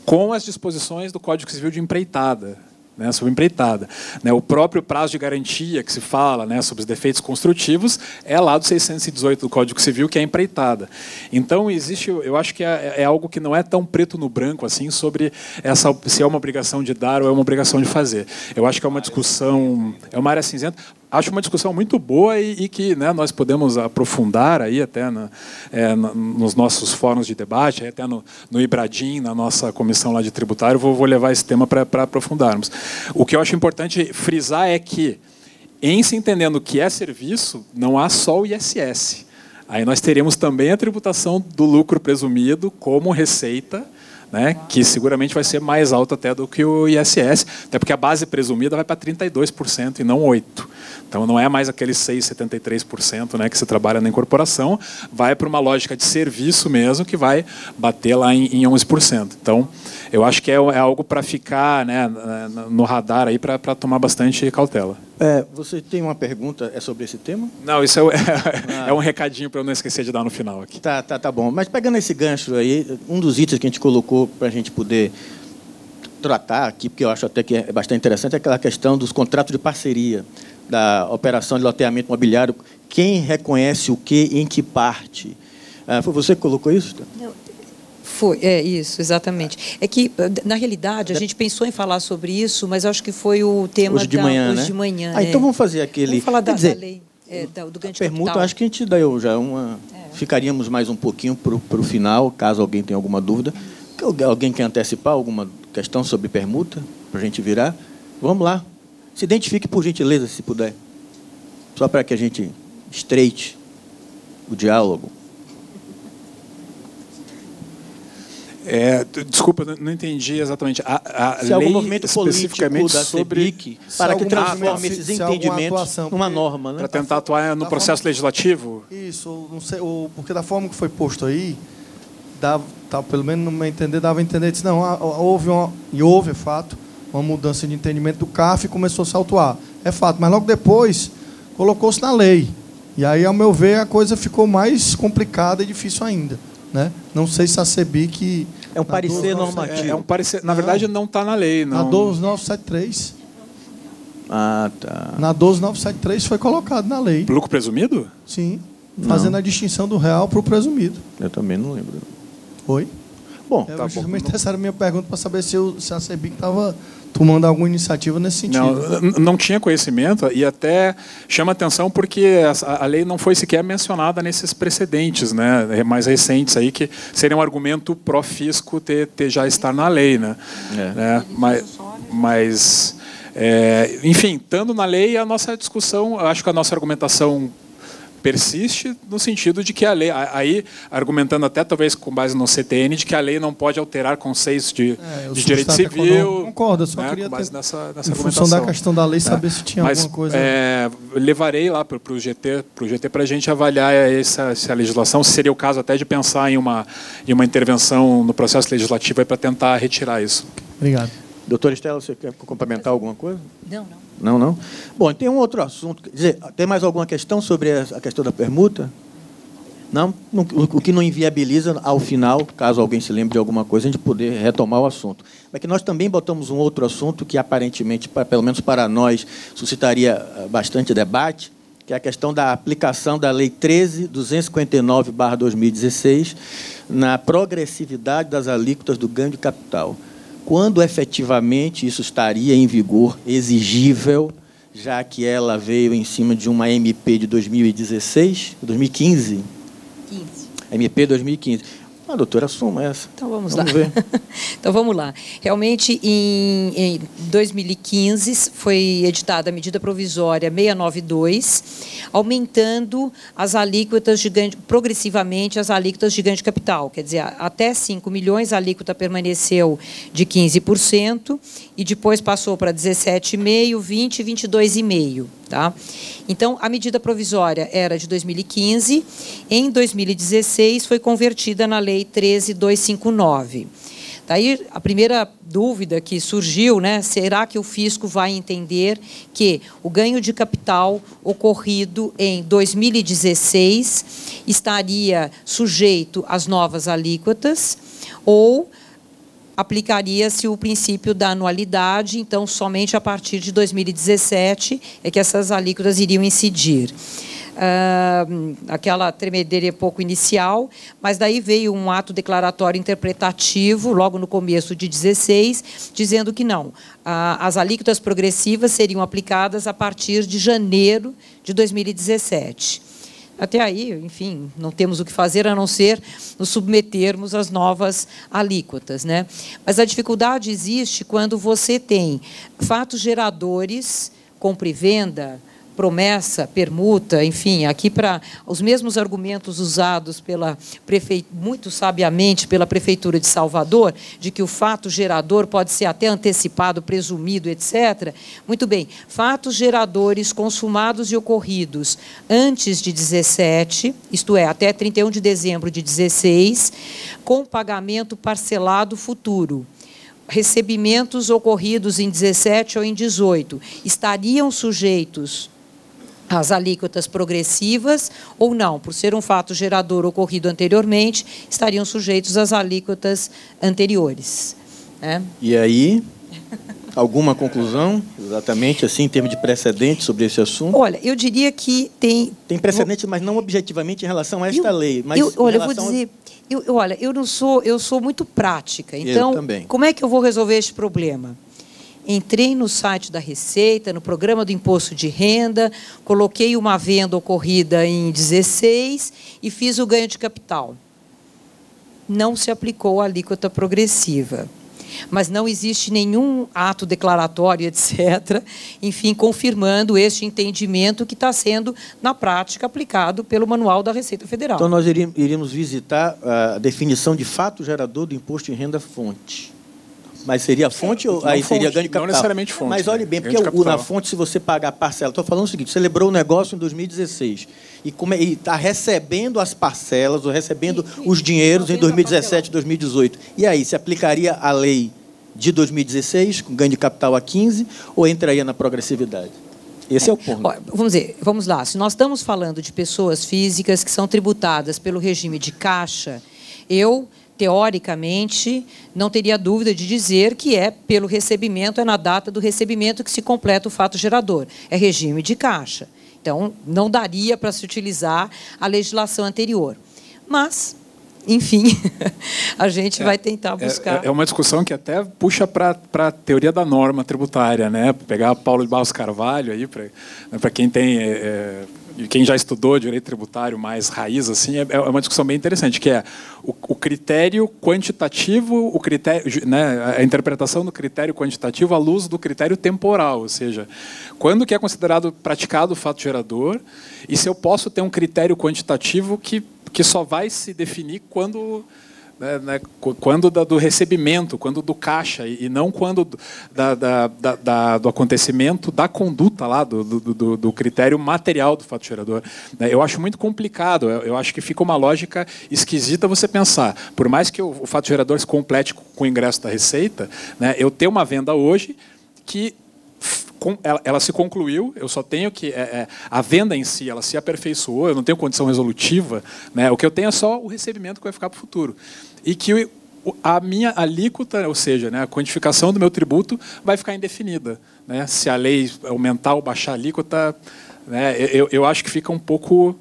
com as disposições do Código Civil de empreitada, né, sobre empreitada. Né, o próprio prazo de garantia que se fala, né, sobre os defeitos construtivos é lá do 618 do Código Civil, que é empreitada. Então, existe, eu acho que é algo que não é tão preto no branco assim sobre se é uma obrigação de dar ou é uma obrigação de fazer. Eu acho que é uma discussão, é uma área cinzenta. Acho uma discussão muito boa e que, né, nós podemos aprofundar aí até nos nossos fóruns de debate, até no IBRADIM, na nossa comissão lá de tributário, vou levar esse tema para aprofundarmos. O que eu acho importante frisar é que, em se entendendo que é serviço, não há só o ISS. Aí nós teremos também a tributação do lucro presumido como receita, né, que seguramente vai ser mais alta até do que o ISS, até porque a base presumida vai para 32% e não 8%. Então, não é mais aqueles 6,73%, né, que você trabalha na incorporação, vai para uma lógica de serviço mesmo, que vai bater lá em 11%. Então, eu acho que é algo para ficar, né, no radar aí, para tomar bastante cautela. Você tem uma pergunta sobre esse tema? Não, isso é um recadinho para eu não esquecer de dar no final aqui. Tá bom. Mas pegando esse gancho aí, um dos itens que a gente colocou para a gente poder tratar aqui, porque eu acho até que é bastante interessante, é aquela questão dos contratos de parceria, da operação de loteamento imobiliário. Quem reconhece o quê e em que parte? Foi você que colocou isso? Não. Foi, isso, exatamente. É que, na realidade, a gente pensou em falar sobre isso, mas acho que foi o tema hoje de manhã, hoje né? de manhã. Então vamos fazer aquele... Vamos falar da lei do ganho de permuta, capital. acho que a gente deu já uma... Ficaríamos mais um pouquinho para o final, caso alguém tenha alguma dúvida. Alguém quer antecipar alguma questão sobre permuta, para a gente virar? Vamos lá. Se identifique, por gentileza, se puder. Só para que a gente estreite o diálogo. Desculpa, não entendi exatamente. Se algum lei movimento especificamente político da sobre CEBIC, para que transforme esses entendimentos numa norma, né? Para tentar atuar no processo legislativo? Isso, não sei, porque da forma que foi posto aí, pelo menos no meu entender, dava a entender, disse, não, houve, é fato, uma mudança de entendimento do CAF e começou a autuar. É fato, mas logo depois colocou-se na lei. E aí, ao meu ver, a coisa ficou mais complicada e difícil ainda. Né? Não sei se a CEBIC... É um parecer normativo. É um parecer, na verdade, não está na lei. Não. Na 12973. Ah, tá. Na 12973 foi colocado na lei. Lucro presumido? Sim. Fazendo a distinção do real para o presumido. Eu também não lembro. Oi? Bom, justamente essa era a minha pergunta para saber se a CEBIC estava tomando alguma iniciativa nesse sentido. Não tinha conhecimento e até chama atenção porque a lei não foi sequer mencionada nesses precedentes, né, mais recentes aí, que seria um argumento pró-fisco já estar na lei, né? Mas enfim, estando na lei, a nossa discussão, acho que a nossa argumentação persiste no sentido de que a lei, aí argumentando até talvez com base no CTN, de que a lei não pode alterar conceitos de direito civil. Concordo, só queria com base nessa em argumentação. função da questão da lei, saber se tinha alguma coisa. Levarei lá para o GT para a gente avaliar essa legislação, se seria o caso até de pensar em uma intervenção no processo legislativo para tentar retirar isso. Obrigado. Doutora Estela, você quer complementar alguma coisa? Não. Não? Bom, tem um outro assunto. Quer dizer, tem mais alguma questão sobre a questão da permuta? Não? O que não inviabiliza, ao final, caso alguém se lembre de alguma coisa, a gente poder retomar o assunto. Mas que nós também botamos um outro assunto que, aparentemente, pelo menos para nós, suscitaria bastante debate, que é a questão da aplicação da Lei 13.259/2016 na progressividade das alíquotas do ganho de capital. Quando efetivamente isso estaria em vigor, exigível, já que ela veio em cima de uma MP de 2015? MP 2015. Doutora, assuma essa. Então, vamos lá. Ver. Então, vamos lá. Realmente, em 2015, foi editada a medida provisória 692, aumentando as alíquotas progressivamente as alíquotas de ganho de capital. Quer dizer, até 5 milhões, a alíquota permaneceu de 15%, e depois passou para 17,5%, 20% e 22,5%. Tá? Então, a medida provisória era de 2015, em 2016 foi convertida na Lei 13.259. Daí, a primeira dúvida que surgiu, né, será que o fisco vai entender que o ganho de capital ocorrido em 2016 estaria sujeito às novas alíquotas ou aplicaria-se o princípio da anualidade, então somente a partir de 2017 é que essas alíquotas iriam incidir. Aquela tremedeira pouco inicial, mas daí veio um ato declaratório interpretativo, logo no começo de 16, dizendo que não, as alíquotas progressivas seriam aplicadas a partir de janeiro de 2017. Até aí, enfim, não temos o que fazer a não ser nos submetermos às novas alíquotas, né? Mas a dificuldade existe quando você tem fatos geradores, compra e venda, promessa, permuta, enfim, aqui para os mesmos argumentos usados pela muito sabiamente pela Prefeitura de Salvador, de que o fato gerador pode ser até antecipado, presumido, etc. Muito bem, fatos geradores consumados e ocorridos antes de 17, isto é, até 31 de dezembro de 16, com pagamento parcelado futuro. Recebimentos ocorridos em 17 ou em 18 estariam sujeitos às alíquotas progressivas ou não, por ser um fato gerador ocorrido anteriormente, estariam sujeitos às alíquotas anteriores. Né? E aí, alguma conclusão, exatamente assim, em termos de precedente sobre esse assunto? Olha, eu diria que tem... Tem precedente, mas não objetivamente em relação a esta lei. Mas olha, eu vou dizer... olha, eu sou muito prática, então, como é que eu vou resolver este problema? Entrei no site da Receita, no programa do Imposto de Renda, coloquei uma venda ocorrida em 16 e fiz o ganho de capital. Não se aplicou a alíquota progressiva. Mas não existe nenhum ato declaratório, etc., enfim, confirmando este entendimento que está sendo, na prática, aplicado pelo Manual da Receita Federal. Então, nós iríamos visitar a definição de fato gerador do imposto de renda fonte. Mas seria fonte ou aí seria ganho de capital? Não necessariamente fonte. Mas olhe bem, porque na fonte, se você pagar a parcela... Estou falando o seguinte, você celebrou o negócio em 2016 e está recebendo as parcelas ou recebendo os dinheiros em 2017 e 2018. E aí, se aplicaria a lei de 2016, com ganho de capital a 15, ou entraria na progressividade? Esse é o ponto. Vamos lá. Se nós estamos falando de pessoas físicas que são tributadas pelo regime de caixa, teoricamente, não teria dúvida de dizer que é pelo recebimento, é na data do recebimento que se completa o fato gerador. É regime de caixa. Então, não daria para se utilizar a legislação anterior. Mas, enfim, a gente vai tentar buscar... É uma discussão que até puxa para a teoria da norma tributária, né? Pegar Paulo de Barros Carvalho, aí para quem tem... quem já estudou direito tributário mais raiz, assim, é uma discussão bem interessante, que é o critério quantitativo, né, a interpretação do critério quantitativo à luz do critério temporal, ou seja, quando que é considerado praticado o fato gerador e se eu posso ter um critério quantitativo que só vai se definir quando do recebimento, quando do caixa, e não quando do acontecimento da conduta lá, do critério material do fato gerador. Eu acho muito complicado, eu acho que fica uma lógica esquisita você pensar, por mais que o fato gerador se complete com o ingresso da Receita, né, eu tenho uma venda hoje que ela se concluiu, eu só tenho que... a venda em si, ela se aperfeiçoou, eu não tenho condição resolutiva, né, o que eu tenho é só o recebimento que vai ficar para o futuro. E que a minha alíquota, ou seja, né, a quantificação do meu tributo, vai ficar indefinida. Né, se a lei aumentar ou baixar a alíquota, né, eu acho que fica um pouco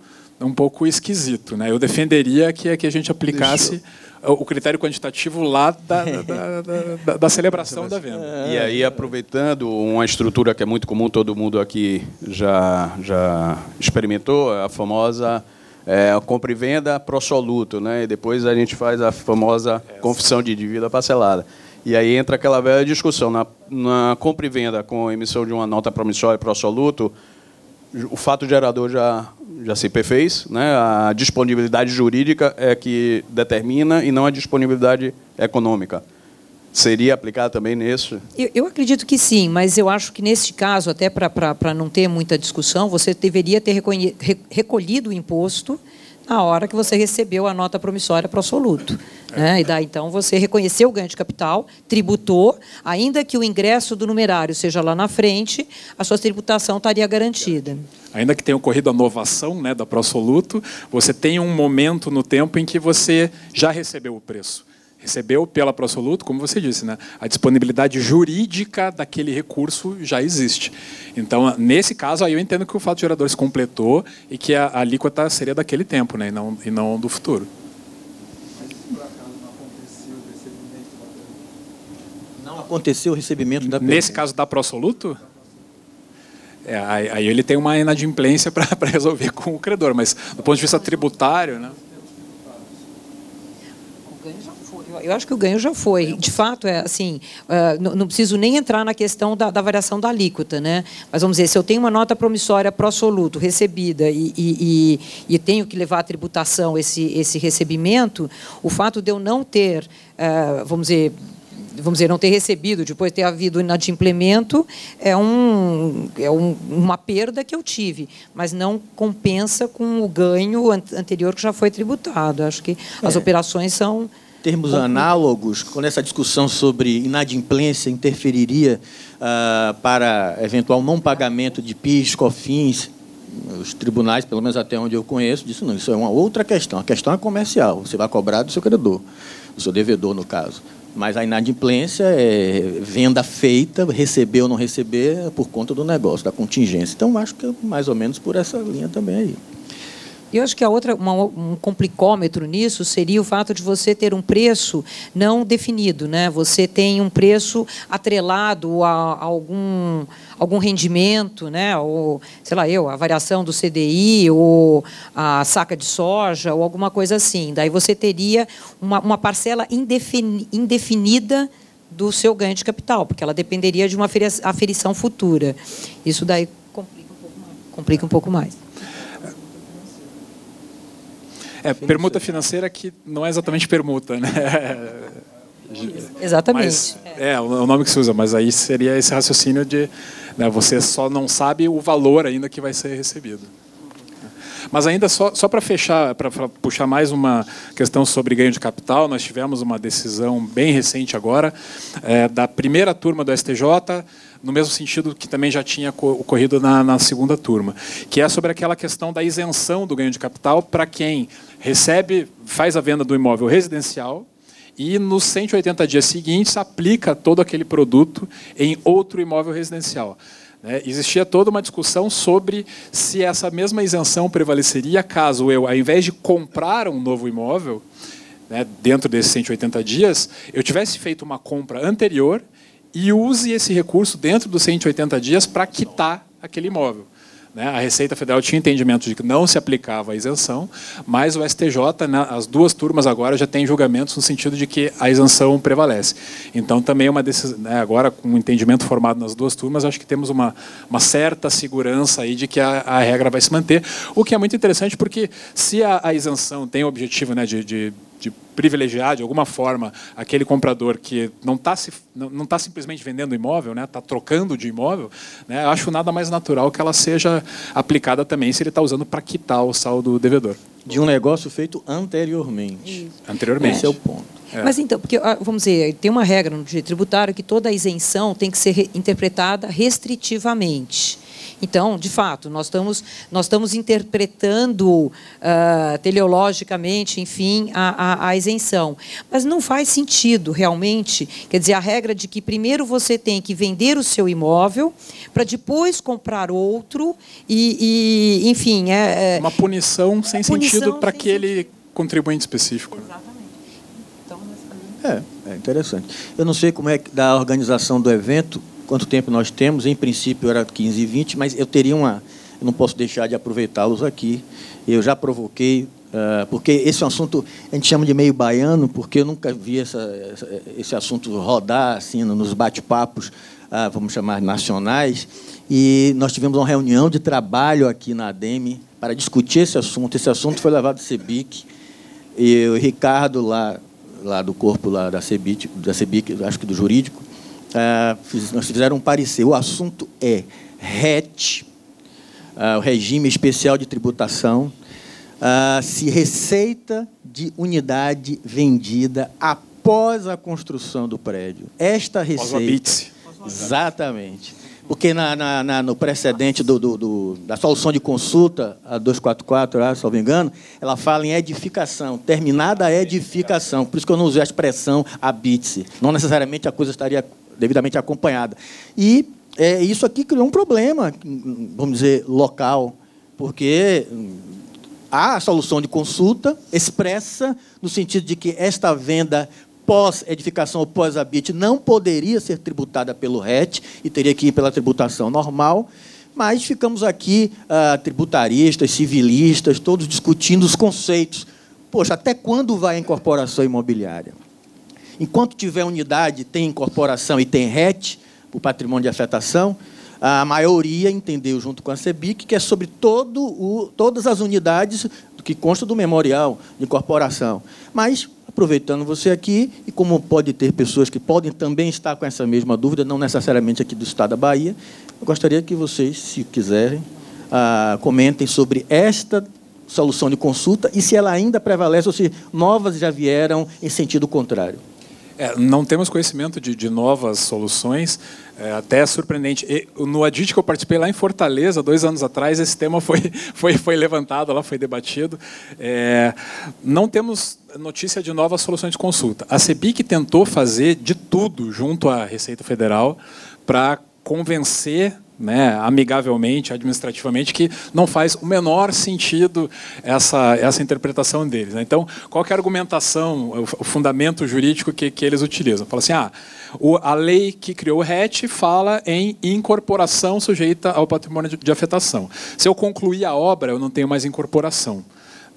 esquisito. Né, eu defenderia que a gente aplicasse... o critério quantitativo lá da celebração da venda. E aí, aproveitando uma estrutura que é muito comum, todo mundo aqui já experimentou, a famosa compra e venda pró-soluto, né? E depois a gente faz a famosa confissão de dívida parcelada. E aí entra aquela velha discussão. Na compra e venda com a emissão de uma nota promissória pró-soluto, o fato gerador já se perfez, né? A disponibilidade jurídica é que determina e não a disponibilidade econômica. Seria aplicado também nisso? Eu acredito que sim, mas eu acho que, neste caso, até para não ter muita discussão, você deveria ter recolhido o imposto na hora que você recebeu a nota promissória pró-soluto. Né? E daí, então, você reconheceu o ganho de capital, tributou, ainda que o ingresso do numerário seja lá na frente, a sua tributação estaria garantida. Ainda que tenha ocorrido a novação, né, da pró-soluto, você tem um momento no tempo em que você já recebeu o preço. Recebeu pela Prosoluto, como você disse, né? A disponibilidade jurídica daquele recurso já existe. Então, nesse caso, aí eu entendo que o fato gerador se completou e que a alíquota seria daquele tempo, né? E não do futuro. Não aconteceu o recebimento da Nesse caso da Prosoluto? Aí ele tem uma inadimplência para resolver com o credor, mas do ponto de vista tributário, né? Eu acho que o ganho já foi. De fato, assim, não preciso nem entrar na questão da variação da alíquota, né? Mas vamos dizer, se eu tenho uma nota promissória pró-soluto recebida e tenho que levar à tributação esse recebimento, o fato de eu não ter, vamos dizer, não ter recebido, depois de ter havido inadimplemento, é uma perda que eu tive, mas não compensa com o ganho anterior que já foi tributado. Acho que as operações são... Termos análogos, quando essa discussão sobre inadimplência interferiria para eventual não pagamento de PIS, COFINS, os tribunais, pelo menos até onde eu conheço, disso não. Isso é uma outra questão. A questão é comercial. Você vai cobrar do seu credor, do seu devedor, no caso. Mas a inadimplência é venda feita, receber ou não receber, por conta do negócio, da contingência. Então, acho que é mais ou menos por essa linha também aí. Eu acho que um complicômetro nisso seria o fato de você ter um preço não definido, né? Você tem um preço atrelado a algum rendimento, né? Ou, sei lá, a variação do CDI, ou a saca de soja, ou alguma coisa assim. Daí você teria uma parcela indefinida do seu ganho de capital, porque ela dependeria de uma aferição futura. Isso daí complica um pouco mais. Permuta financeira que não é exatamente permuta, né? Exatamente. Mas, o nome que se usa, mas aí seria esse raciocínio de, né, você só não sabe o valor ainda que vai ser recebido. Mas ainda só para fechar, para puxar mais uma questão sobre ganho de capital, nós tivemos uma decisão bem recente agora, da primeira turma do STJ, no mesmo sentido que também já tinha ocorrido na segunda turma, que é sobre aquela questão da isenção do ganho de capital para quem faz a venda do imóvel residencial e nos 180 dias seguintes aplica todo aquele produto em outro imóvel residencial. Existia toda uma discussão sobre se essa mesma isenção prevaleceria caso eu, ao invés de comprar um novo imóvel, né, dentro desses 180 dias, eu tivesse feito uma compra anterior e use esse recurso dentro dos 180 dias para quitar aquele imóvel. A Receita Federal tinha entendimento de que não se aplicava a isenção, mas o STJ, as duas turmas agora já têm julgamentos no sentido de que a isenção prevalece. Então, também é uma decisão, agora com um entendimento formado nas duas turmas, acho que temos uma certa segurança aí de que a regra vai se manter, o que é muito interessante porque se a isenção tem o objetivo, né, de privilegiar, de alguma forma, aquele comprador que não está simplesmente vendendo imóvel, está trocando de imóvel, eu acho nada mais natural que ela seja aplicada também se ele está usando para quitar o saldo devedor. De um negócio feito anteriormente. Anteriormente. Esse é o ponto. Mas então, porque, vamos dizer, tem uma regra no direito tributário que toda isenção tem que ser interpretada restritivamente. Então, de fato, nós estamos interpretando teleologicamente, enfim, a isenção. Mas não faz sentido, realmente, quer dizer, a regra de que primeiro você tem que vender o seu imóvel para depois comprar outro e enfim... uma punição sem sentido para aquele contribuinte específico. Exatamente. Então, é interessante. Eu não sei como é que da organização do evento, quanto tempo nós temos, em princípio era 15 e 20, mas eu não posso deixar de aproveitá-los aqui. Eu já provoquei, porque esse é um assunto, a gente chama de meio baiano, porque eu nunca vi esse assunto rodar assim, nos bate-papos, vamos chamar nacionais, e nós tivemos uma reunião de trabalho aqui na ADEME para discutir esse assunto. Esse assunto foi levado ao CEBIC, e o Ricardo, lá do corpo lá da CEBIC, acho que do jurídico, nós fizeram um parecer. O assunto é RET, o Regime Especial de Tributação, se receita de unidade vendida após a construção do prédio. Esta receita... Exatamente. Porque no precedente da solução de consulta, a 244, se não me engano, ela fala em edificação, terminada a edificação. Por isso que eu não usei a expressão habite-se. Não necessariamente a coisa estaria devidamente acompanhada. E isso aqui criou um problema, vamos dizer, local, porque há a solução de consulta expressa no sentido de que esta venda pós-edificação ou pós-habite não poderia ser tributada pelo RET e teria que ir pela tributação normal, mas ficamos aqui, tributaristas, civilistas, todos discutindo os conceitos. Poxa, até quando vai a incorporação imobiliária? Enquanto tiver unidade, tem incorporação e tem RET, o patrimônio de afetação, a maioria entendeu, junto com a CEBIC, que é sobre todas as unidades que constam do memorial de incorporação. Mas, aproveitando você aqui, e como pode ter pessoas que podem também estar com essa mesma dúvida, não necessariamente aqui do Estado da Bahia, eu gostaria que vocês, se quiserem, comentem sobre esta solução de consulta e se ela ainda prevalece ou se novas já vieram em sentido contrário. Não temos conhecimento de novas soluções, até é surpreendente. No ADIT que eu participei lá em Fortaleza, 2 anos atrás, esse tema foi levantado, lá foi debatido. Não temos notícia de novas soluções de consulta. A CEBIC tentou fazer de tudo junto à Receita Federal para convencer, né, amigavelmente, administrativamente, que não faz o menor sentido essa interpretação deles, né? Então, qual que é a argumentação, o fundamento jurídico que eles utilizam? Fala assim, a lei que criou o RET fala em incorporação sujeita ao patrimônio de afetação. Se eu concluir a obra, eu não tenho mais incorporação,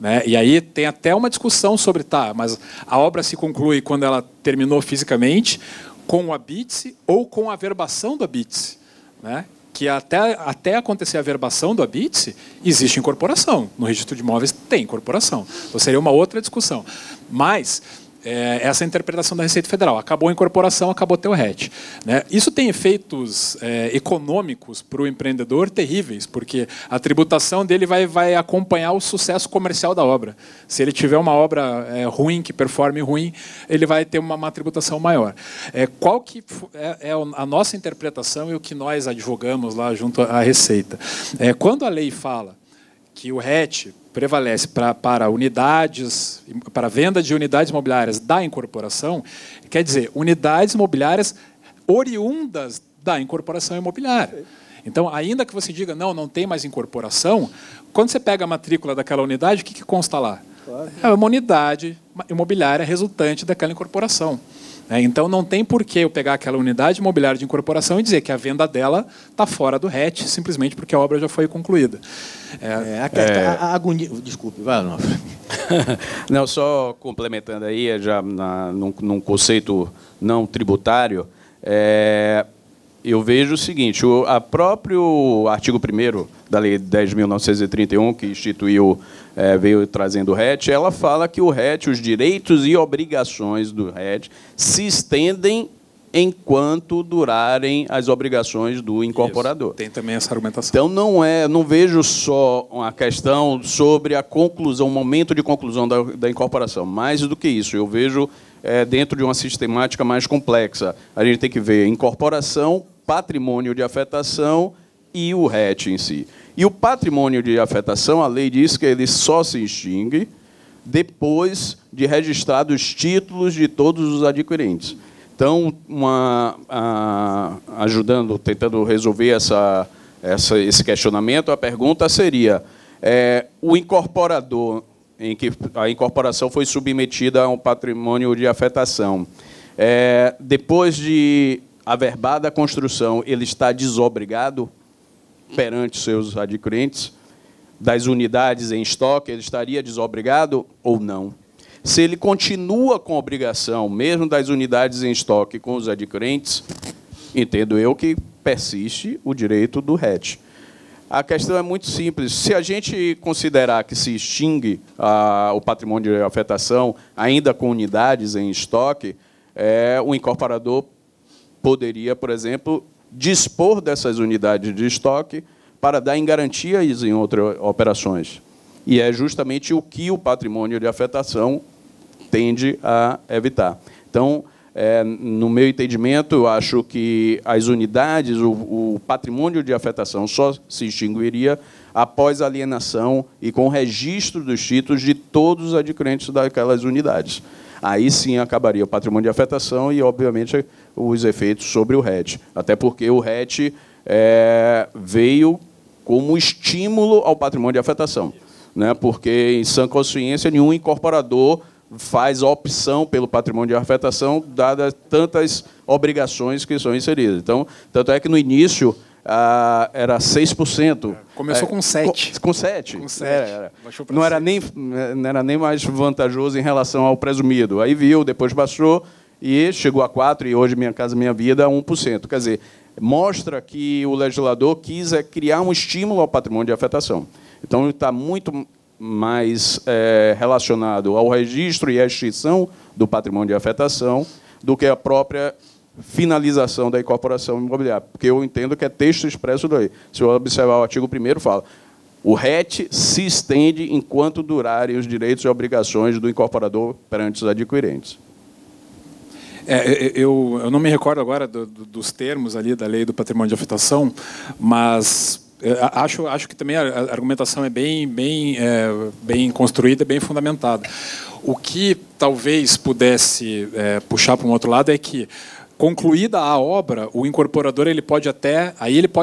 né? E aí tem até uma discussão sobre, mas a obra se conclui quando ela terminou fisicamente, com o habite-se ou com a averbação do habite-se, né? Que até acontecer a averbação do habite-se, existe incorporação. No registro de imóveis tem incorporação. Então, seria uma outra discussão. Mas essa interpretação da Receita Federal. Acabou a incorporação, acabou teu RET, né? Isso tem efeitos econômicos para o empreendedor terríveis, porque a tributação dele vai acompanhar o sucesso comercial da obra. Se ele tiver uma obra ruim, que performe ruim, ele vai ter uma tributação maior. Qual que é a nossa interpretação e o que nós advogamos lá junto à Receita? Quando a lei fala que o RET prevalece para unidades, para venda de unidades imobiliárias da incorporação, quer dizer, unidades imobiliárias oriundas da incorporação imobiliária. Então, ainda que você diga, não tem mais incorporação, quando você pega a matrícula daquela unidade, o que consta lá? Claro. É uma unidade imobiliária resultante daquela incorporação. Então, não tem por que eu pegar aquela unidade imobiliária de incorporação e dizer que a venda dela está fora do RET, simplesmente porque a obra já foi concluída. A agonia... Desculpe, vai, Onofre. Não, só complementando aí, já num conceito não tributário, eu vejo o seguinte, o próprio artigo 1º da Lei 10.931, que instituiu, veio trazendo o RET, ela fala que o RET, os direitos e obrigações do RET, se estendem enquanto durarem as obrigações do incorporador. Isso, tem também essa argumentação. Então, não vejo só uma questão sobre a conclusão, o momento de conclusão da incorporação. Mais do que isso, eu vejo dentro de uma sistemática mais complexa. A gente tem que ver incorporação, patrimônio de afetação e o RET em si. E o patrimônio de afetação, a lei diz que ele só se extingue depois de registrados os títulos de todos os adquirentes. Então, tentando resolver esse questionamento, a pergunta seria, o incorporador, em que a incorporação foi submetida a um patrimônio de afetação, depois de averbada a construção, ele está desobrigado perante seus adquirentes das unidades em estoque, ele estaria desobrigado ou não? Se ele continua com a obrigação, mesmo das unidades em estoque com os adquirentes, entendo eu que persiste o direito do RET. A questão é muito simples. Se a gente considerar que se extingue o patrimônio de afetação ainda com unidades em estoque, o incorporador poderia, por exemplo, dispor dessas unidades de estoque para dar em garantias em outras operações. E é justamente o que o patrimônio de afetação tende a evitar. Então, no meu entendimento, eu acho que as unidades, o patrimônio de afetação só se extinguiria após a alienação e com o registro dos títulos de todos os adquirentes daquelas unidades. Aí sim acabaria o patrimônio de afetação e, obviamente, os efeitos sobre o RET. Até porque o RET veio como estímulo ao patrimônio de afetação, né? Porque, em sã consciência, nenhum incorporador faz a opção pelo patrimônio de afetação, dadas tantas obrigações que são inseridas. Então, tanto é que, no início, era 6%. Começou com 7%. Com 7%. Não era nem mais vantajoso em relação ao presumido. Aí viu, depois baixou e chegou a 4%, e hoje Minha Casa Minha Vida é 1%. Quer dizer, mostra que o legislador quis criar um estímulo ao patrimônio de afetação. Então, ele está muito mais relacionado ao registro e à extinção do patrimônio de afetação do que a própria finalização da incorporação imobiliária, porque eu entendo que é texto expresso daí. Se eu observar o artigo 1º, fala: o RET se estende enquanto durarem os direitos e obrigações do incorporador perante os adquirentes. Eu não me recordo agora dos termos ali da lei do patrimônio de afetação, mas acho que também a argumentação é bem construída, bem fundamentada. O que talvez pudesse puxar para um outro lado é que, concluída a obra, o incorporador ele pode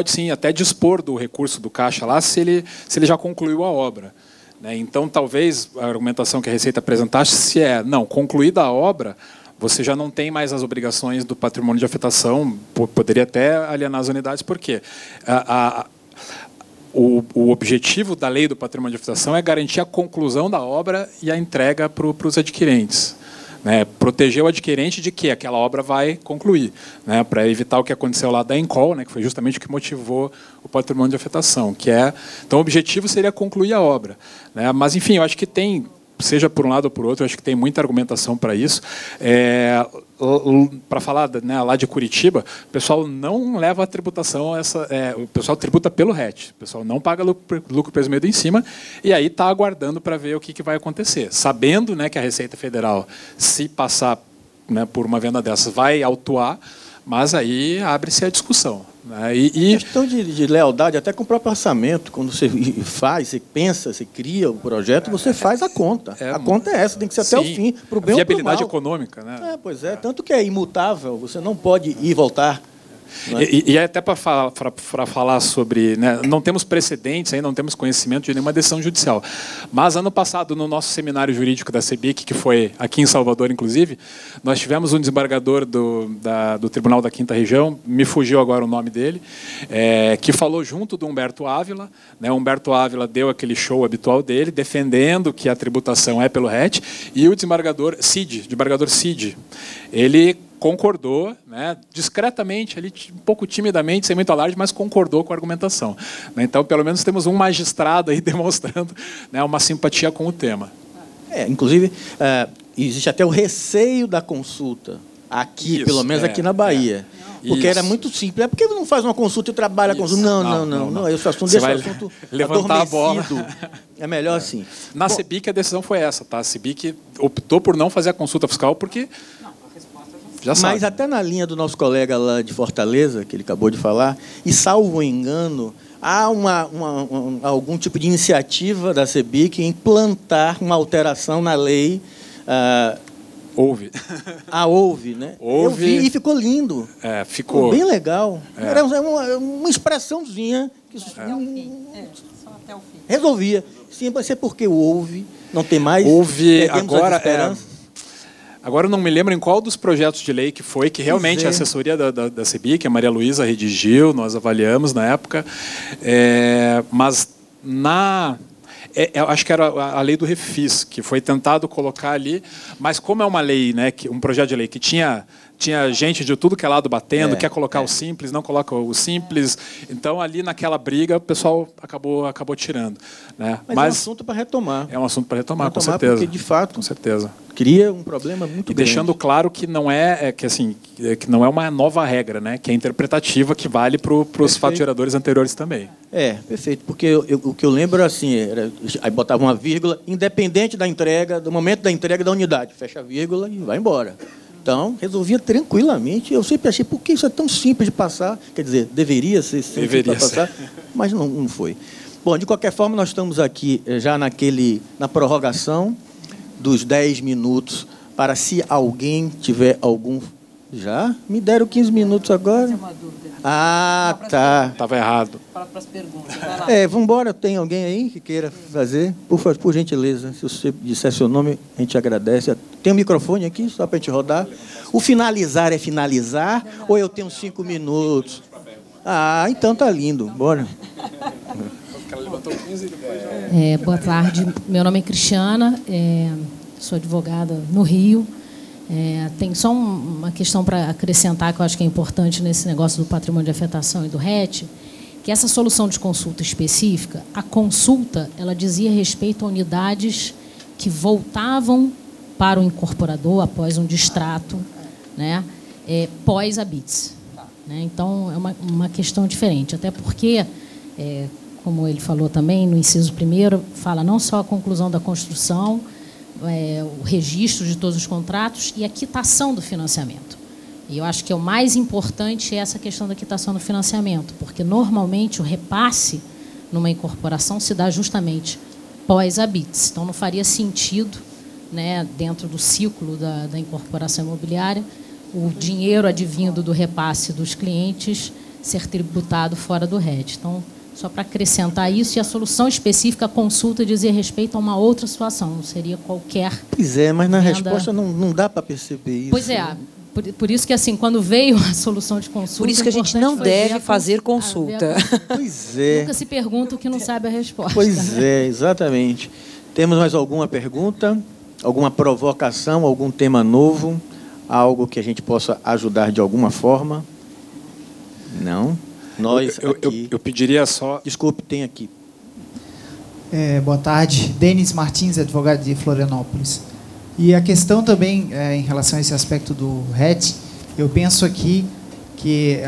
sim até dispor do recurso do caixa lá se ele já concluiu a obra, né? Então, talvez a argumentação que a Receita apresentasse não, concluída a obra, você já não tem mais as obrigações do patrimônio de afetação, poderia até alienar as unidades, por quê? O objetivo da lei do patrimônio de afetação é garantir a conclusão da obra e a entrega para os adquirentes, né? Proteger o adquirente de que aquela obra vai concluir, né? Para evitar o que aconteceu lá da Encol, né? Que foi justamente o que motivou o patrimônio de afetação, então o objetivo seria concluir a obra, né? Mas, enfim, eu acho que seja por um lado ou por outro, eu acho que tem muita argumentação para isso. Para falar, né, lá de Curitiba, o pessoal não leva a tributação, o pessoal tributa pelo RET, o pessoal não paga lucro presumido em cima, e aí está aguardando para ver o que vai acontecer, sabendo, né, que a Receita Federal, se passar, né, por uma venda dessas, vai autuar, mas aí abre-se a discussão, né? Questão de lealdade, até com o próprio orçamento, quando você faz, você pensa, você cria o projeto, você faz a conta. A conta é essa, tem que ser até o fim, para o bem ou para o mal. Viabilidade econômica, né? Pois é, tanto que é imutável, você não pode ir e voltar. E até para falar sobre, né, não temos precedentes, aí não temos conhecimento de nenhuma decisão judicial. Mas, ano passado, no nosso seminário jurídico da CEBIC, que foi aqui em Salvador, inclusive, nós tivemos um desembargador do Tribunal da 5ª Região, me fugiu agora o nome dele, que falou junto do Humberto Ávila, né? O Humberto Ávila deu aquele show habitual dele, defendendo que a tributação é pelo RET, e o desembargador Cid, ele concordou, né, discretamente, ali, um pouco timidamente, sem muito alarde, mas concordou com a argumentação. Então, pelo menos, temos um magistrado aí demonstrando, né, uma simpatia com o tema. Inclusive, existe até o receio da consulta, aqui, pelo menos aqui na Bahia. Porque era muito simples. Por que não faz uma consulta e trabalha a consulta? Não. Esse assunto, deixa o assunto levantar a bola. É melhor assim. Na CEBIC, a decisão foi essa, tá? A CEBIC optou por não fazer a consulta fiscal porque... Mas até na linha do nosso colega lá de Fortaleza, que ele acabou de falar, e salvo engano, há algum tipo de iniciativa da CEBIC em implantar uma alteração na lei. Houve. Houve, né? Houve. Eu vi e ficou lindo. Ficou bem legal. Era uma expressãozinha que só até o fim. Resolvia. Sim, vai ser porque houve, não tem mais. Houve agora. Agora eu não me lembro em qual dos projetos de lei que foi, que realmente a assessoria da CEBIC, a Maria Luísa redigiu, nós avaliamos na época, mas eu acho que era a lei do refis, que foi tentado colocar ali, mas como é uma lei, né, um projeto de lei que tinha gente de tudo que é lado batendo, quer colocar o simples, não coloca o simples. Então, ali naquela briga, o pessoal acabou tirando, né? Mas é um assunto para retomar. É um assunto para retomar, com certeza. Porque, de fato, com certeza, cria um problema muito grande. Deixando claro que não que não é uma nova regra, né? Que é interpretativa, que vale para os fatos geradores anteriores também. Perfeito. Porque o que eu lembro assim, aí botava uma vírgula, independente da entrega, do momento da entrega da unidade. Fecha a vírgula e vai embora. Então, resolvia tranquilamente. Eu sempre achei, por que isso é tão simples de passar? Quer dizer, deveria ser simples para passar, mas não foi. Bom, de qualquer forma, nós estamos aqui já na prorrogação dos 10 minutos, para se alguém tiver algum... Já? Me deram 15 minutos agora? Ah, tá. Estava errado. Para as perguntas. Vai lá. Vamos embora. Tem alguém aí que queira fazer? Por gentileza, se você disser seu nome, a gente agradece. Tem um microfone aqui, só para a gente rodar. O finalizar é finalizar ou eu tenho 5 minutos? Ah, então tá lindo. Bora. Boa tarde. Meu nome é Cristiana, sou advogada no Rio. Tem só uma questão para acrescentar que eu acho que é importante nesse negócio do patrimônio de afetação e do RET, que essa solução de consulta específica, a consulta, ela dizia respeito a unidades que voltavam para o incorporador após um distrato, né, pós-habite. Né? Então, é uma questão diferente, até porque, como ele falou também, no inciso 1º, fala não só a conclusão da construção, o registro de todos os contratos e a quitação do financiamento. E eu acho que o mais importante é essa questão da quitação do financiamento, porque, normalmente, o repasse numa incorporação se dá justamente pós-habites. Então, não faria sentido, né, dentro do ciclo da incorporação imobiliária, o dinheiro advindo do repasse dos clientes ser tributado fora do RET. Então, só para acrescentar isso, e a solução específica, a consulta dizia respeito a uma outra situação, não seria qualquer... Pois mas na resposta não dá para perceber isso. Pois é, por isso que, assim, quando veio a solução de consulta... Por isso que a gente não deve fazer consulta. Pois é. Nunca se pergunta o que não sabe a resposta. Pois exatamente. Temos mais alguma pergunta? Alguma provocação? Algum tema novo? Algo que a gente possa ajudar de alguma forma? Não? Nós aqui... Eu pediria só... Desculpe, tem aqui. Boa tarde. Denis Martins, advogado de Florianópolis. E a questão também, em relação a esse aspecto do RET, eu penso aqui que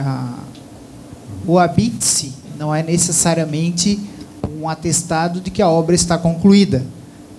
o habite-se não é necessariamente um atestado de que a obra está concluída,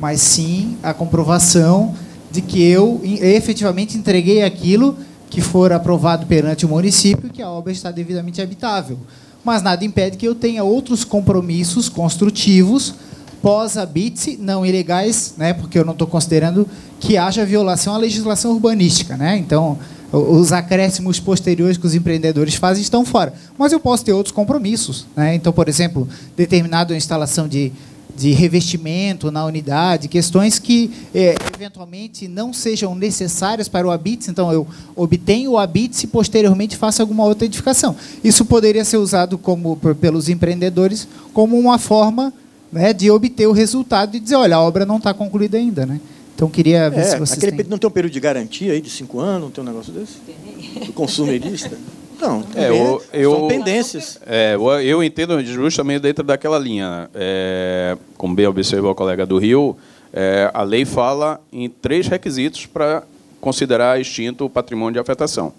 mas sim a comprovação de que eu efetivamente entreguei aquilo que for aprovado perante o município, que a obra está devidamente habitável. Mas nada impede que eu tenha outros compromissos construtivos pós-habite, não ilegais, né, porque eu não estou considerando que haja violação à legislação urbanística. Né? Então, os acréscimos posteriores que os empreendedores fazem estão fora. Mas eu posso ter outros compromissos. Né? Então, por exemplo, determinada instalação de revestimento na unidade, questões que, eventualmente, não sejam necessárias para o habite, então eu obtenho o habite e, posteriormente, faço alguma outra edificação. Isso poderia ser usado pelos empreendedores como uma forma, né, de obter o resultado e dizer, olha, a obra não está concluída ainda. Né? Então, queria ver se vocês têm... Não tem um período de garantia aí de 5 anos, não tem um negócio desse? Do consumerista? Não, são pendências. Eu entendo justamente dentro daquela linha. Como bem observou o colega do Rio, a lei fala em 3 requisitos para considerar extinto o patrimônio de afetação.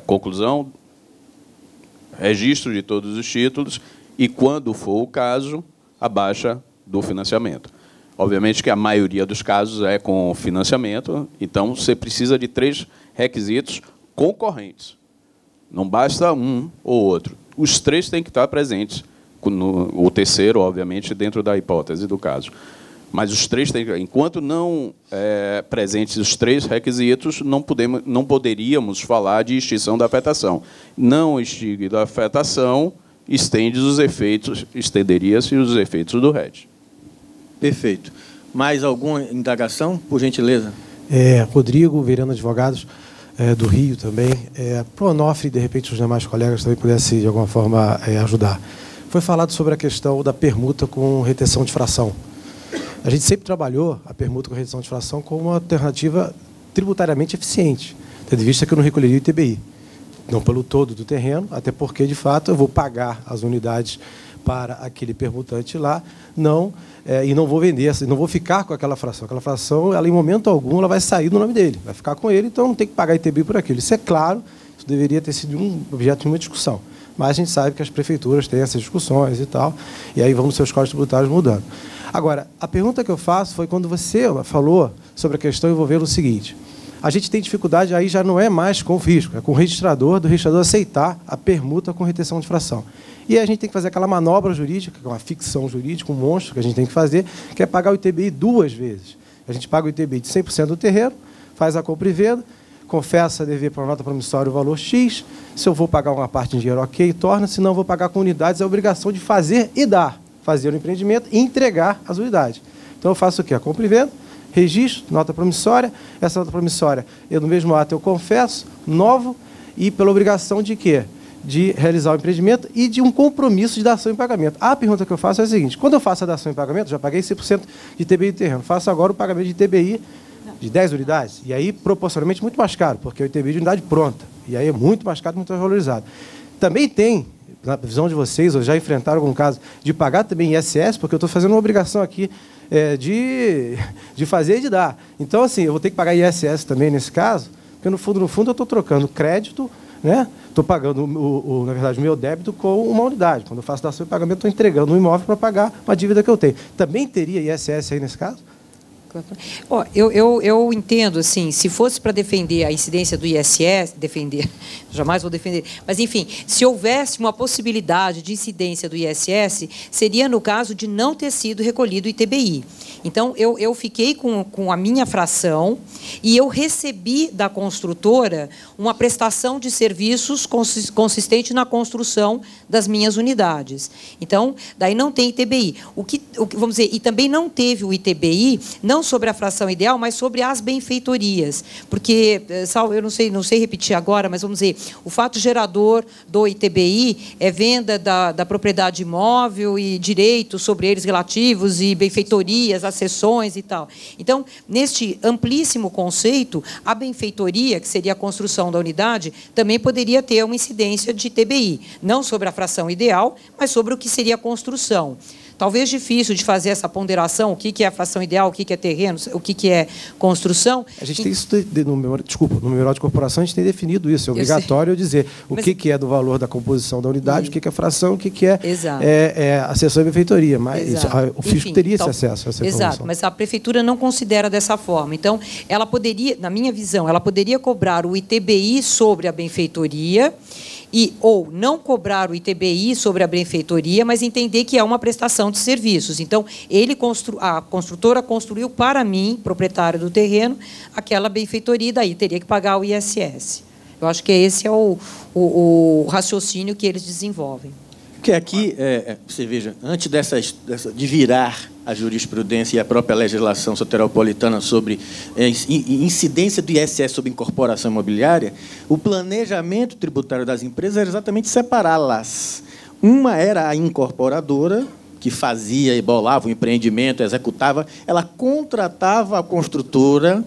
Conclusão, registro de todos os títulos e, quando for o caso, a baixa do financiamento. Obviamente que a maioria dos casos é com financiamento, então você precisa de 3 requisitos concorrentes. Não basta um ou outro. Os 3 têm que estar presentes. O terceiro, obviamente, dentro da hipótese do caso. Mas os 3 têm que... Enquanto não presentes os 3 requisitos, não poderíamos falar de extinção da afetação. Não extingue da afetação, estenderia-se os efeitos do RET. Perfeito. Mais alguma indagação, por gentileza? Rodrigo, Verano Advogados, do Rio também. Para o Onofre, de repente, os demais colegas também pudessem, de alguma forma, ajudar. Foi falado sobre a questão da permuta com retenção de fração. A gente sempre trabalhou a permuta com retenção de fração como uma alternativa tributariamente eficiente, tendo em vista que eu não recolheria o ITBI. Não pelo todo do terreno, até porque, de fato, eu vou pagar as unidades para aquele permutante lá, e não vou vender, não vou ficar com aquela fração. Aquela fração, ela, em momento algum, ela vai sair do nome dele, vai ficar com ele, então não tem que pagar ITBI por aquilo. Isso é claro, isso deveria ter sido um objeto de uma discussão. Mas a gente sabe que as prefeituras têm essas discussões e tal, e aí vamos seus códigos tributários mudando. Agora, a pergunta que eu faço foi quando você falou sobre a questão envolvendo o seguinte: A gente tem dificuldade, aí já não é mais com o fisco, é com o registrador, do registrador aceitar a permuta com retenção de fração. E aí a gente tem que fazer aquela manobra jurídica, que é uma ficção jurídica, um monstro que a gente tem que fazer, que é pagar o ITBI 2 vezes. A gente paga o ITBI de 100% do terreno, faz a compra e venda, confessa dever para a nota promissória o valor X, se eu vou pagar uma parte em dinheiro, ok, torna, se não vou pagar com unidades, é a obrigação de fazer e dar, fazer o empreendimento e entregar as unidades. Então eu faço o quê? A compra e venda, registro, nota promissória, essa nota promissória, eu no mesmo ato eu confesso, novo, e pela obrigação de quê? De realizar o empreendimento e de um compromisso de dação em pagamento. A pergunta que eu faço é a seguinte: quando eu faço a dação em pagamento, já paguei 100% de ITBI de terreno, faço agora o pagamento de ITBI de 10 unidades, e aí proporcionalmente muito mais caro, porque é o ITBI de unidade pronta, e aí é muito mais caro, muito mais valorizado. Também tem, na visão de vocês, ou já enfrentaram algum caso, de pagar também ISS, porque eu estou fazendo uma obrigação aqui de fazer e de dar. Então, assim, eu vou ter que pagar ISS também nesse caso, porque no fundo eu estou trocando crédito, né? Estou pagando, na verdade, o meu débito com uma unidade. Quando eu faço dação e pagamento, estou entregando um imóvel para pagar uma dívida que eu tenho. Também teria ISS aí nesse caso? Oh, eu entendo, assim, se fosse para defender a incidência do ISS, jamais vou defender, mas, enfim, se houvesse uma possibilidade de incidência do ISS, seria no caso de não ter sido recolhido o ITBI. Então, eu fiquei com a minha fração e eu recebi da construtora uma prestação de serviços consistente na construção das minhas unidades. Então, daí não tem ITBI. Vamos dizer, e também não teve o ITBI, não sobre a fração ideal, mas sobre as benfeitorias. Porque, eu não sei repetir agora, mas vamos dizer, o fato gerador do ITBI é venda da propriedade imóvel e direitos sobre eles relativos e benfeitorias, acessões e tal. Então, neste amplíssimo conceito, a benfeitoria, que seria a construção da unidade, também poderia ter uma incidência de ITBI, não sobre a fração ideal, mas sobre o que seria a construção. Talvez difícil de fazer essa ponderação, o que é a fração ideal, o que é terreno, o que é construção. A gente tem isso no memorial de corporação, a gente tem definido isso. É obrigatório dizer o que é do valor da composição da unidade, o que é fração, o que é acessão e benfeitoria. Mas o fisco teria esse acesso a essa informação. Exato, mas a prefeitura não considera dessa forma. Então, ela poderia, na minha visão, ela poderia cobrar o ITBI sobre a benfeitoria ou não cobrar o ITBI sobre a benfeitoria, mas entender que é uma prestação de serviços. Então, a construtora construiu para mim, proprietário do terreno, aquela benfeitoria, e daí teria que pagar o ISS. Eu acho que esse é o raciocínio que eles desenvolvem. Porque aqui, você veja, antes de virar a jurisprudência e a própria legislação soteropolitana sobre incidência do ISS sobre incorporação imobiliária, o planejamento tributário das empresas era exatamente separá-las. Uma era a incorporadora, que fazia e bolava o empreendimento, executava, ela contratava a construtora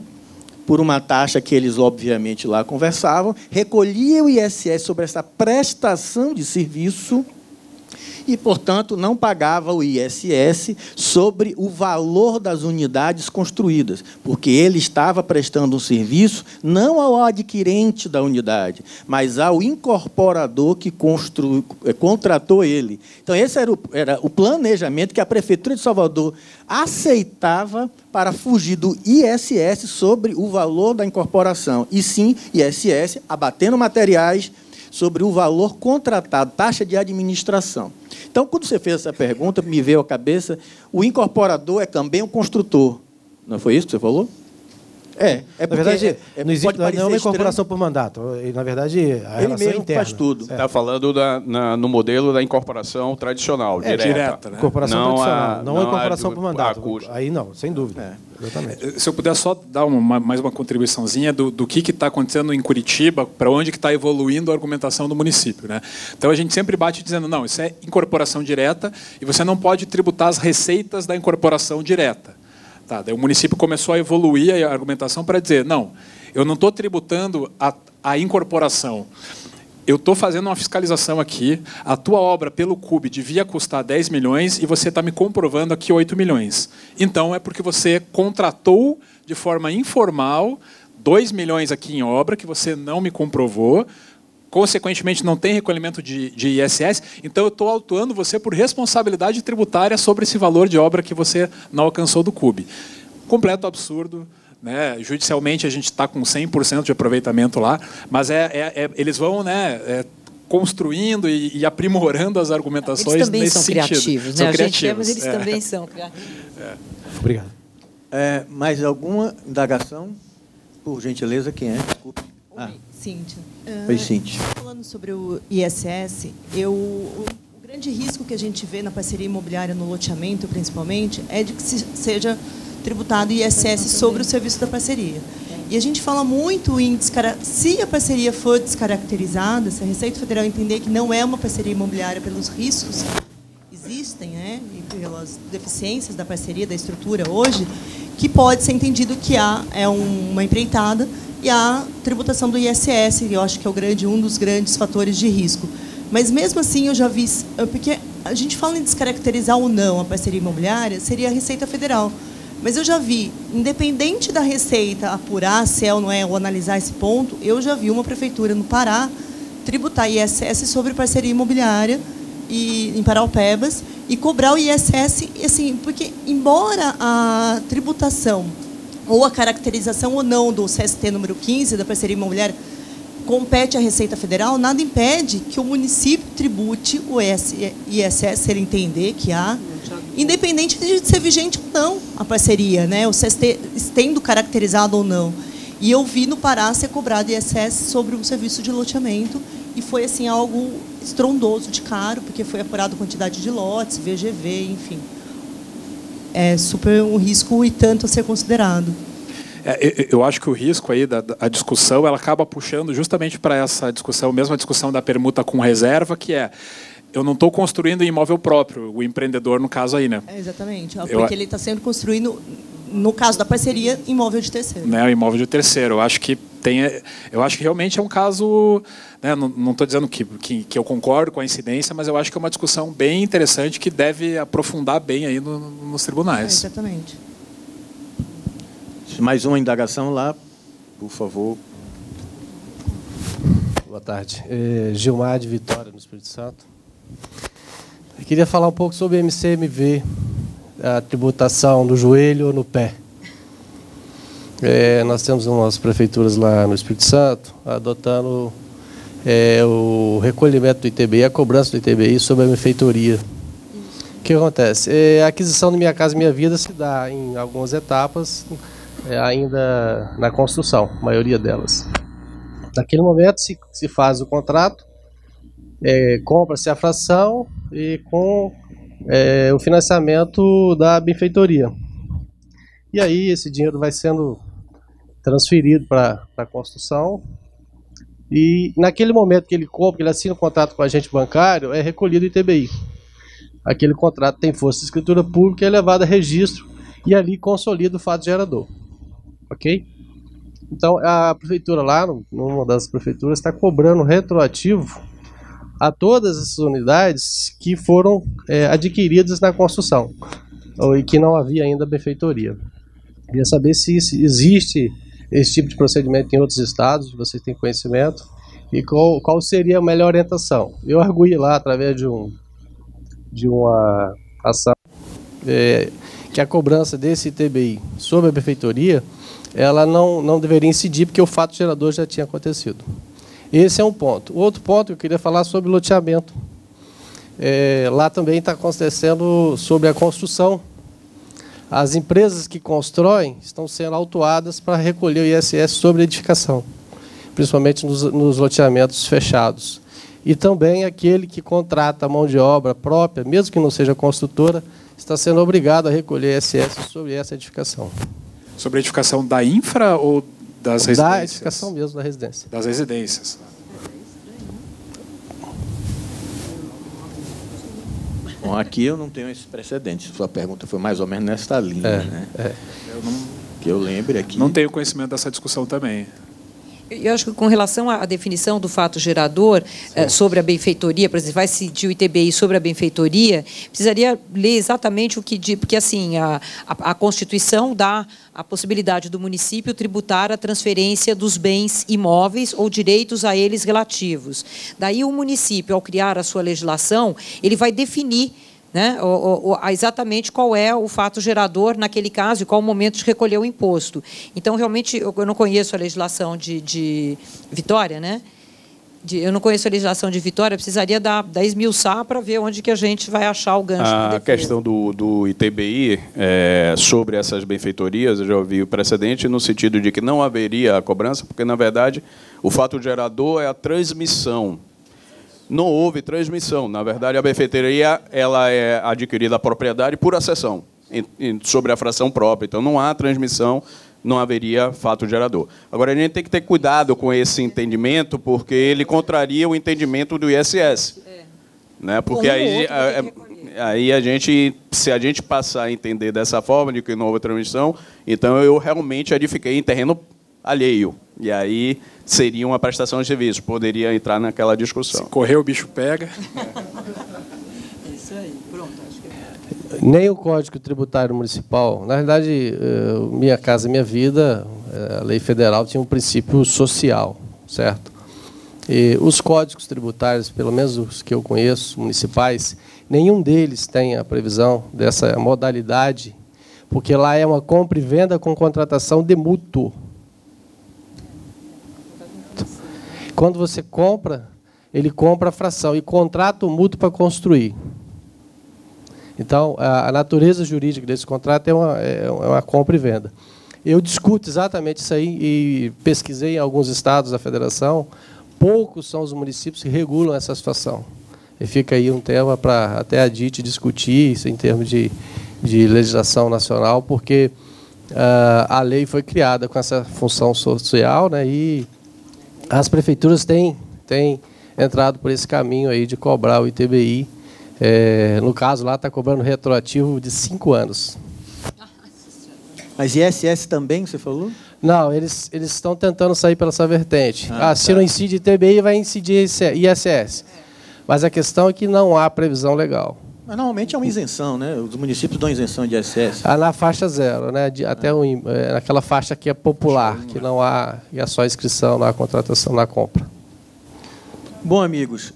por uma taxa que eles, obviamente, lá conversavam, recolhia o ISS sobre essa prestação de serviço e, portanto, não pagava o ISS sobre o valor das unidades construídas, porque ele estava prestando um serviço não ao adquirente da unidade, mas ao incorporador que contratou ele. Então, esse era o planejamento que a Prefeitura de Salvador aceitava para fugir do ISS sobre o valor da incorporação, e sim ISS abatendo materiais sobre o valor contratado, taxa de administração. Então, quando você fez essa pergunta, me veio à cabeça, o incorporador é também um construtor. Não foi isso que você falou? Na verdade, não existe uma incorporação por mandato. Na verdade, a relação é interna. Faz tudo. Está falando no modelo da incorporação tradicional, direta. Né? Incorporação tradicional, não a incorporação por mandato. Aí não, sem dúvida. Exatamente. Se eu puder só dar mais uma contribuiçãozinha do que está acontecendo em Curitiba, para onde que está evoluindo a argumentação do município. Né? Então, a gente sempre bate dizendo, não, isso é incorporação direta e você não pode tributar as receitas da incorporação direta. Tá, daí o município começou a evoluir a argumentação para dizer, não, eu não estou tributando a incorporação, eu estou fazendo uma fiscalização aqui, a tua obra pelo CUB devia custar 10 milhões e você está me comprovando aqui 8 milhões. Então, é porque você contratou de forma informal 2 milhões aqui em obra, que você não me comprovou, consequentemente não tem recolhimento de ISS, então eu estou autuando você por responsabilidade tributária sobre esse valor de obra que você não alcançou do CUB. Completo absurdo, né? Judicialmente a gente está com 100% de aproveitamento lá, mas eles vão, né, construindo e aprimorando as argumentações eles também nesse são sentido. Criativos, são né? criativos. A gente mas eles também são criativos. Obrigado. Mais alguma indagação? Por gentileza, quem é? Desculpe. Cíntia. Oi, Cíntia. Falando sobre o ISS, o grande risco que a gente vê na parceria imobiliária, no loteamento, principalmente, é de que seja tributado ISS sobre o serviço da parceria. E a gente fala muito em se a parceria for descaracterizada, se a Receita Federal entender que não é uma parceria imobiliária pelos riscos que existem, né, e pelas deficiências da parceria, da estrutura hoje, que pode ser entendido que é uma empreitada e a tributação do ISS, eu acho que é um dos grandes fatores de risco. Mas, mesmo assim, eu já vi... Porque a gente fala em descaracterizar ou não a parceria imobiliária, seria a Receita Federal. Mas eu já vi, independente da Receita apurar se é ou não é, ou analisar esse ponto, eu já vi uma prefeitura no Pará tributar ISS sobre parceria imobiliária em Paraupebas e cobrar o ISS, assim, porque, embora a tributação ou a caracterização ou não do CST número 15 da parceria imobiliária compete à Receita Federal, nada impede que o município tribute o ISS, se ele entender que há, independente de ser vigente ou não a parceria, né? O CST estendo caracterizado ou não. E eu vi no Pará ser cobrado ISS sobre um serviço de loteamento e foi assim algo estrondoso de caro, porque foi apurado quantidade de lotes, VGV, enfim. É super um risco e tanto a ser considerado. Eu acho que o risco aí a discussão ela acaba puxando justamente para essa discussão, mesmo a discussão da permuta com reserva, que eu não estou construindo imóvel próprio, o empreendedor no caso aí, né? Exatamente, porque ele está sendo construído, no caso da parceria, imóvel de terceiro. Né, o imóvel de terceiro. Eu acho que realmente é um caso, né, não estou dizendo que eu concordo com a incidência, mas eu acho que é uma discussão bem interessante que deve aprofundar bem aí nos tribunais. Exatamente. Mais uma indagação lá, por favor. Boa tarde. Gilmar de Vitória, no Espírito Santo. Eu queria falar um pouco sobre MCMV, a tributação no joelho ou no pé. Nós temos umas prefeituras lá no Espírito Santo adotando o recolhimento do ITBI, a cobrança do ITBI sobre a benfeitoria. O que acontece? A aquisição do Minha Casa Minha Vida se dá em algumas etapas, ainda na construção, a maioria delas. Naquele momento se faz o contrato, compra-se a fração e com o financiamento da benfeitoria. E aí esse dinheiro vai sendo transferido para a construção e naquele momento que ele compra, que ele assina o contrato com o agente bancário, é recolhido o ITBI. Aquele contrato tem força de escritura pública e é levado a registro e ali consolida o fato gerador. Ok? Então, a prefeitura lá, numa das prefeituras, está cobrando retroativo a todas essas unidades que foram adquiridas na construção e que não havia ainda benfeitoria. Queria saber se existe esse tipo de procedimento em outros estados, vocês têm conhecimento, e qual seria a melhor orientação. Eu arguí lá, através de uma ação, que a cobrança desse ITBI sobre a benfeitoria ela não deveria incidir, porque o fato gerador já tinha acontecido. Esse é um ponto. O outro ponto que eu queria falar sobre loteamento. Lá também está acontecendo sobre a construção. As empresas que constroem estão sendo autuadas para recolher o ISS sobre a edificação, principalmente nos loteamentos fechados. E também aquele que contrata a mão de obra própria, mesmo que não seja construtora, está sendo obrigado a recolher ISS sobre essa edificação. Sobre a edificação da infra ou das residências? Da edificação mesmo, da residência. Das residências. Bom, aqui eu não tenho esse precedente. Sua pergunta foi mais ou menos nesta linha, né? Que eu lembre aqui. Não tenho conhecimento dessa discussão também. Eu acho que com relação à definição do fato gerador sobre a benfeitoria, por exemplo, vai incidir o ITBI sobre a benfeitoria, precisaria ler exatamente o que diz, porque assim a Constituição dá a possibilidade do município tributar a transferência dos bens imóveis ou direitos a eles relativos. Daí o município, ao criar a sua legislação, ele vai definir né? Exatamente qual é o fato gerador naquele caso e qual o momento de recolher o imposto. Então, realmente, eu não conheço a legislação de Vitória, né? Eu não conheço a legislação de Vitória, precisaria esmiuçar para ver onde que a gente vai achar o gancho. A questão do ITBI sobre essas benfeitorias, eu já ouvi o precedente no sentido de que não haveria a cobrança, porque, na verdade, o fato gerador é a transmissão. Não houve transmissão. Na verdade, a benfeitoria ela é adquirida a propriedade por acessão sobre a fração própria. Então, não há transmissão, não haveria fato gerador. Agora, a gente tem que ter cuidado com esse entendimento, porque ele contraria o entendimento do ISS. Né? Porque aí se a gente passar a entender dessa forma, de que não houve transmissão, então eu realmente edifiquei em terreno alheio. E aí seria uma prestação de serviço, poderia entrar naquela discussão. Se correr, o bicho pega. Isso aí, pronto. Acho que... Nem o Código Tributário Municipal, na verdade, Minha Casa Minha Vida, a lei federal tinha um princípio social, certo? E os códigos tributários, pelo menos os que eu conheço, municipais, nenhum deles tem a previsão dessa modalidade, porque lá é uma compra e venda com contratação de mútuo. Quando você compra, ele compra a fração e contrata o mútuo para construir. Então, a natureza jurídica desse contrato é uma compra e venda. Eu discuto exatamente isso aí e pesquisei em alguns estados da federação. Poucos são os municípios que regulam essa situação. E fica aí um tema para até a DIT discutir isso em termos de legislação nacional, porque a lei foi criada com essa função social, né, e as prefeituras têm entrado por esse caminho aí de cobrar o ITBI. No caso, lá está cobrando retroativo de 5 anos. Mas ISS também, você falou? Não, eles estão tentando sair pela essa vertente. Se tá. não incide ITBI, vai incidir ISS. Mas a questão é que não há previsão legal. Mas normalmente é uma isenção, né? Os municípios dão isenção de ISS. Na faixa 0, né? Até naquela faixa que é popular, que não há, e é só inscrição, não há contratação, na compra. Bom, amigos,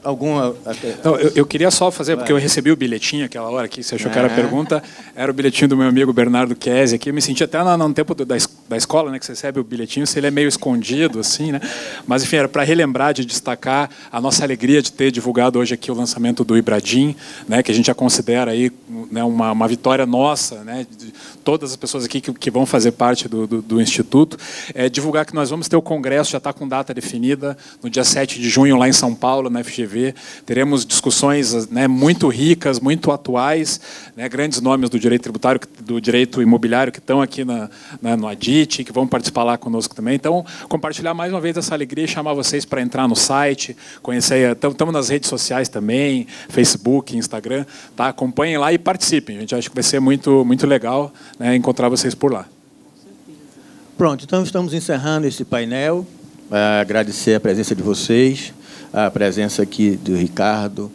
alguma... Não, eu queria só fazer, porque eu recebi o bilhetinho aquela hora aqui, você achou que era a pergunta, era o bilhetinho do meu amigo Bernardo Kesi aqui, eu me senti até no tempo da escola, né, que você recebe o bilhetinho, se ele é meio escondido, assim, né, mas enfim, era para relembrar, de destacar a nossa alegria de ter divulgado hoje aqui o lançamento do Ibradim, né, que a gente já considera aí, né, uma vitória nossa, né, de todas as pessoas aqui que vão fazer parte do Instituto, divulgar que nós vamos ter o congresso, já está com data definida, no dia 7 de junho, lá em São Paulo, na FGV. Teremos discussões, né, muito ricas, muito atuais, né, grandes nomes do direito tributário, do direito imobiliário que estão aqui no ADIT, que vão participar lá conosco também. Então, compartilhar mais uma vez essa alegria e chamar vocês para entrar no site, conhecer, estamos nas redes sociais também, Facebook, Instagram, tá? Acompanhem lá e participem. A gente acha que vai ser muito, muito legal, né, encontrar vocês por lá. Pronto, então estamos encerrando esse painel. Agradecer a presença de vocês, a presença aqui do Ricardo,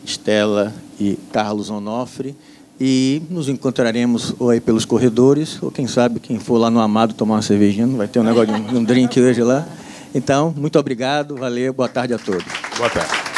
Estela e Carlos Onofre, e nos encontraremos ou aí pelos corredores, ou quem sabe, quem for lá no Amado tomar uma cervejinha, vai ter um negócio de um drink hoje lá. Então, muito obrigado, valeu, boa tarde a todos. Boa tarde.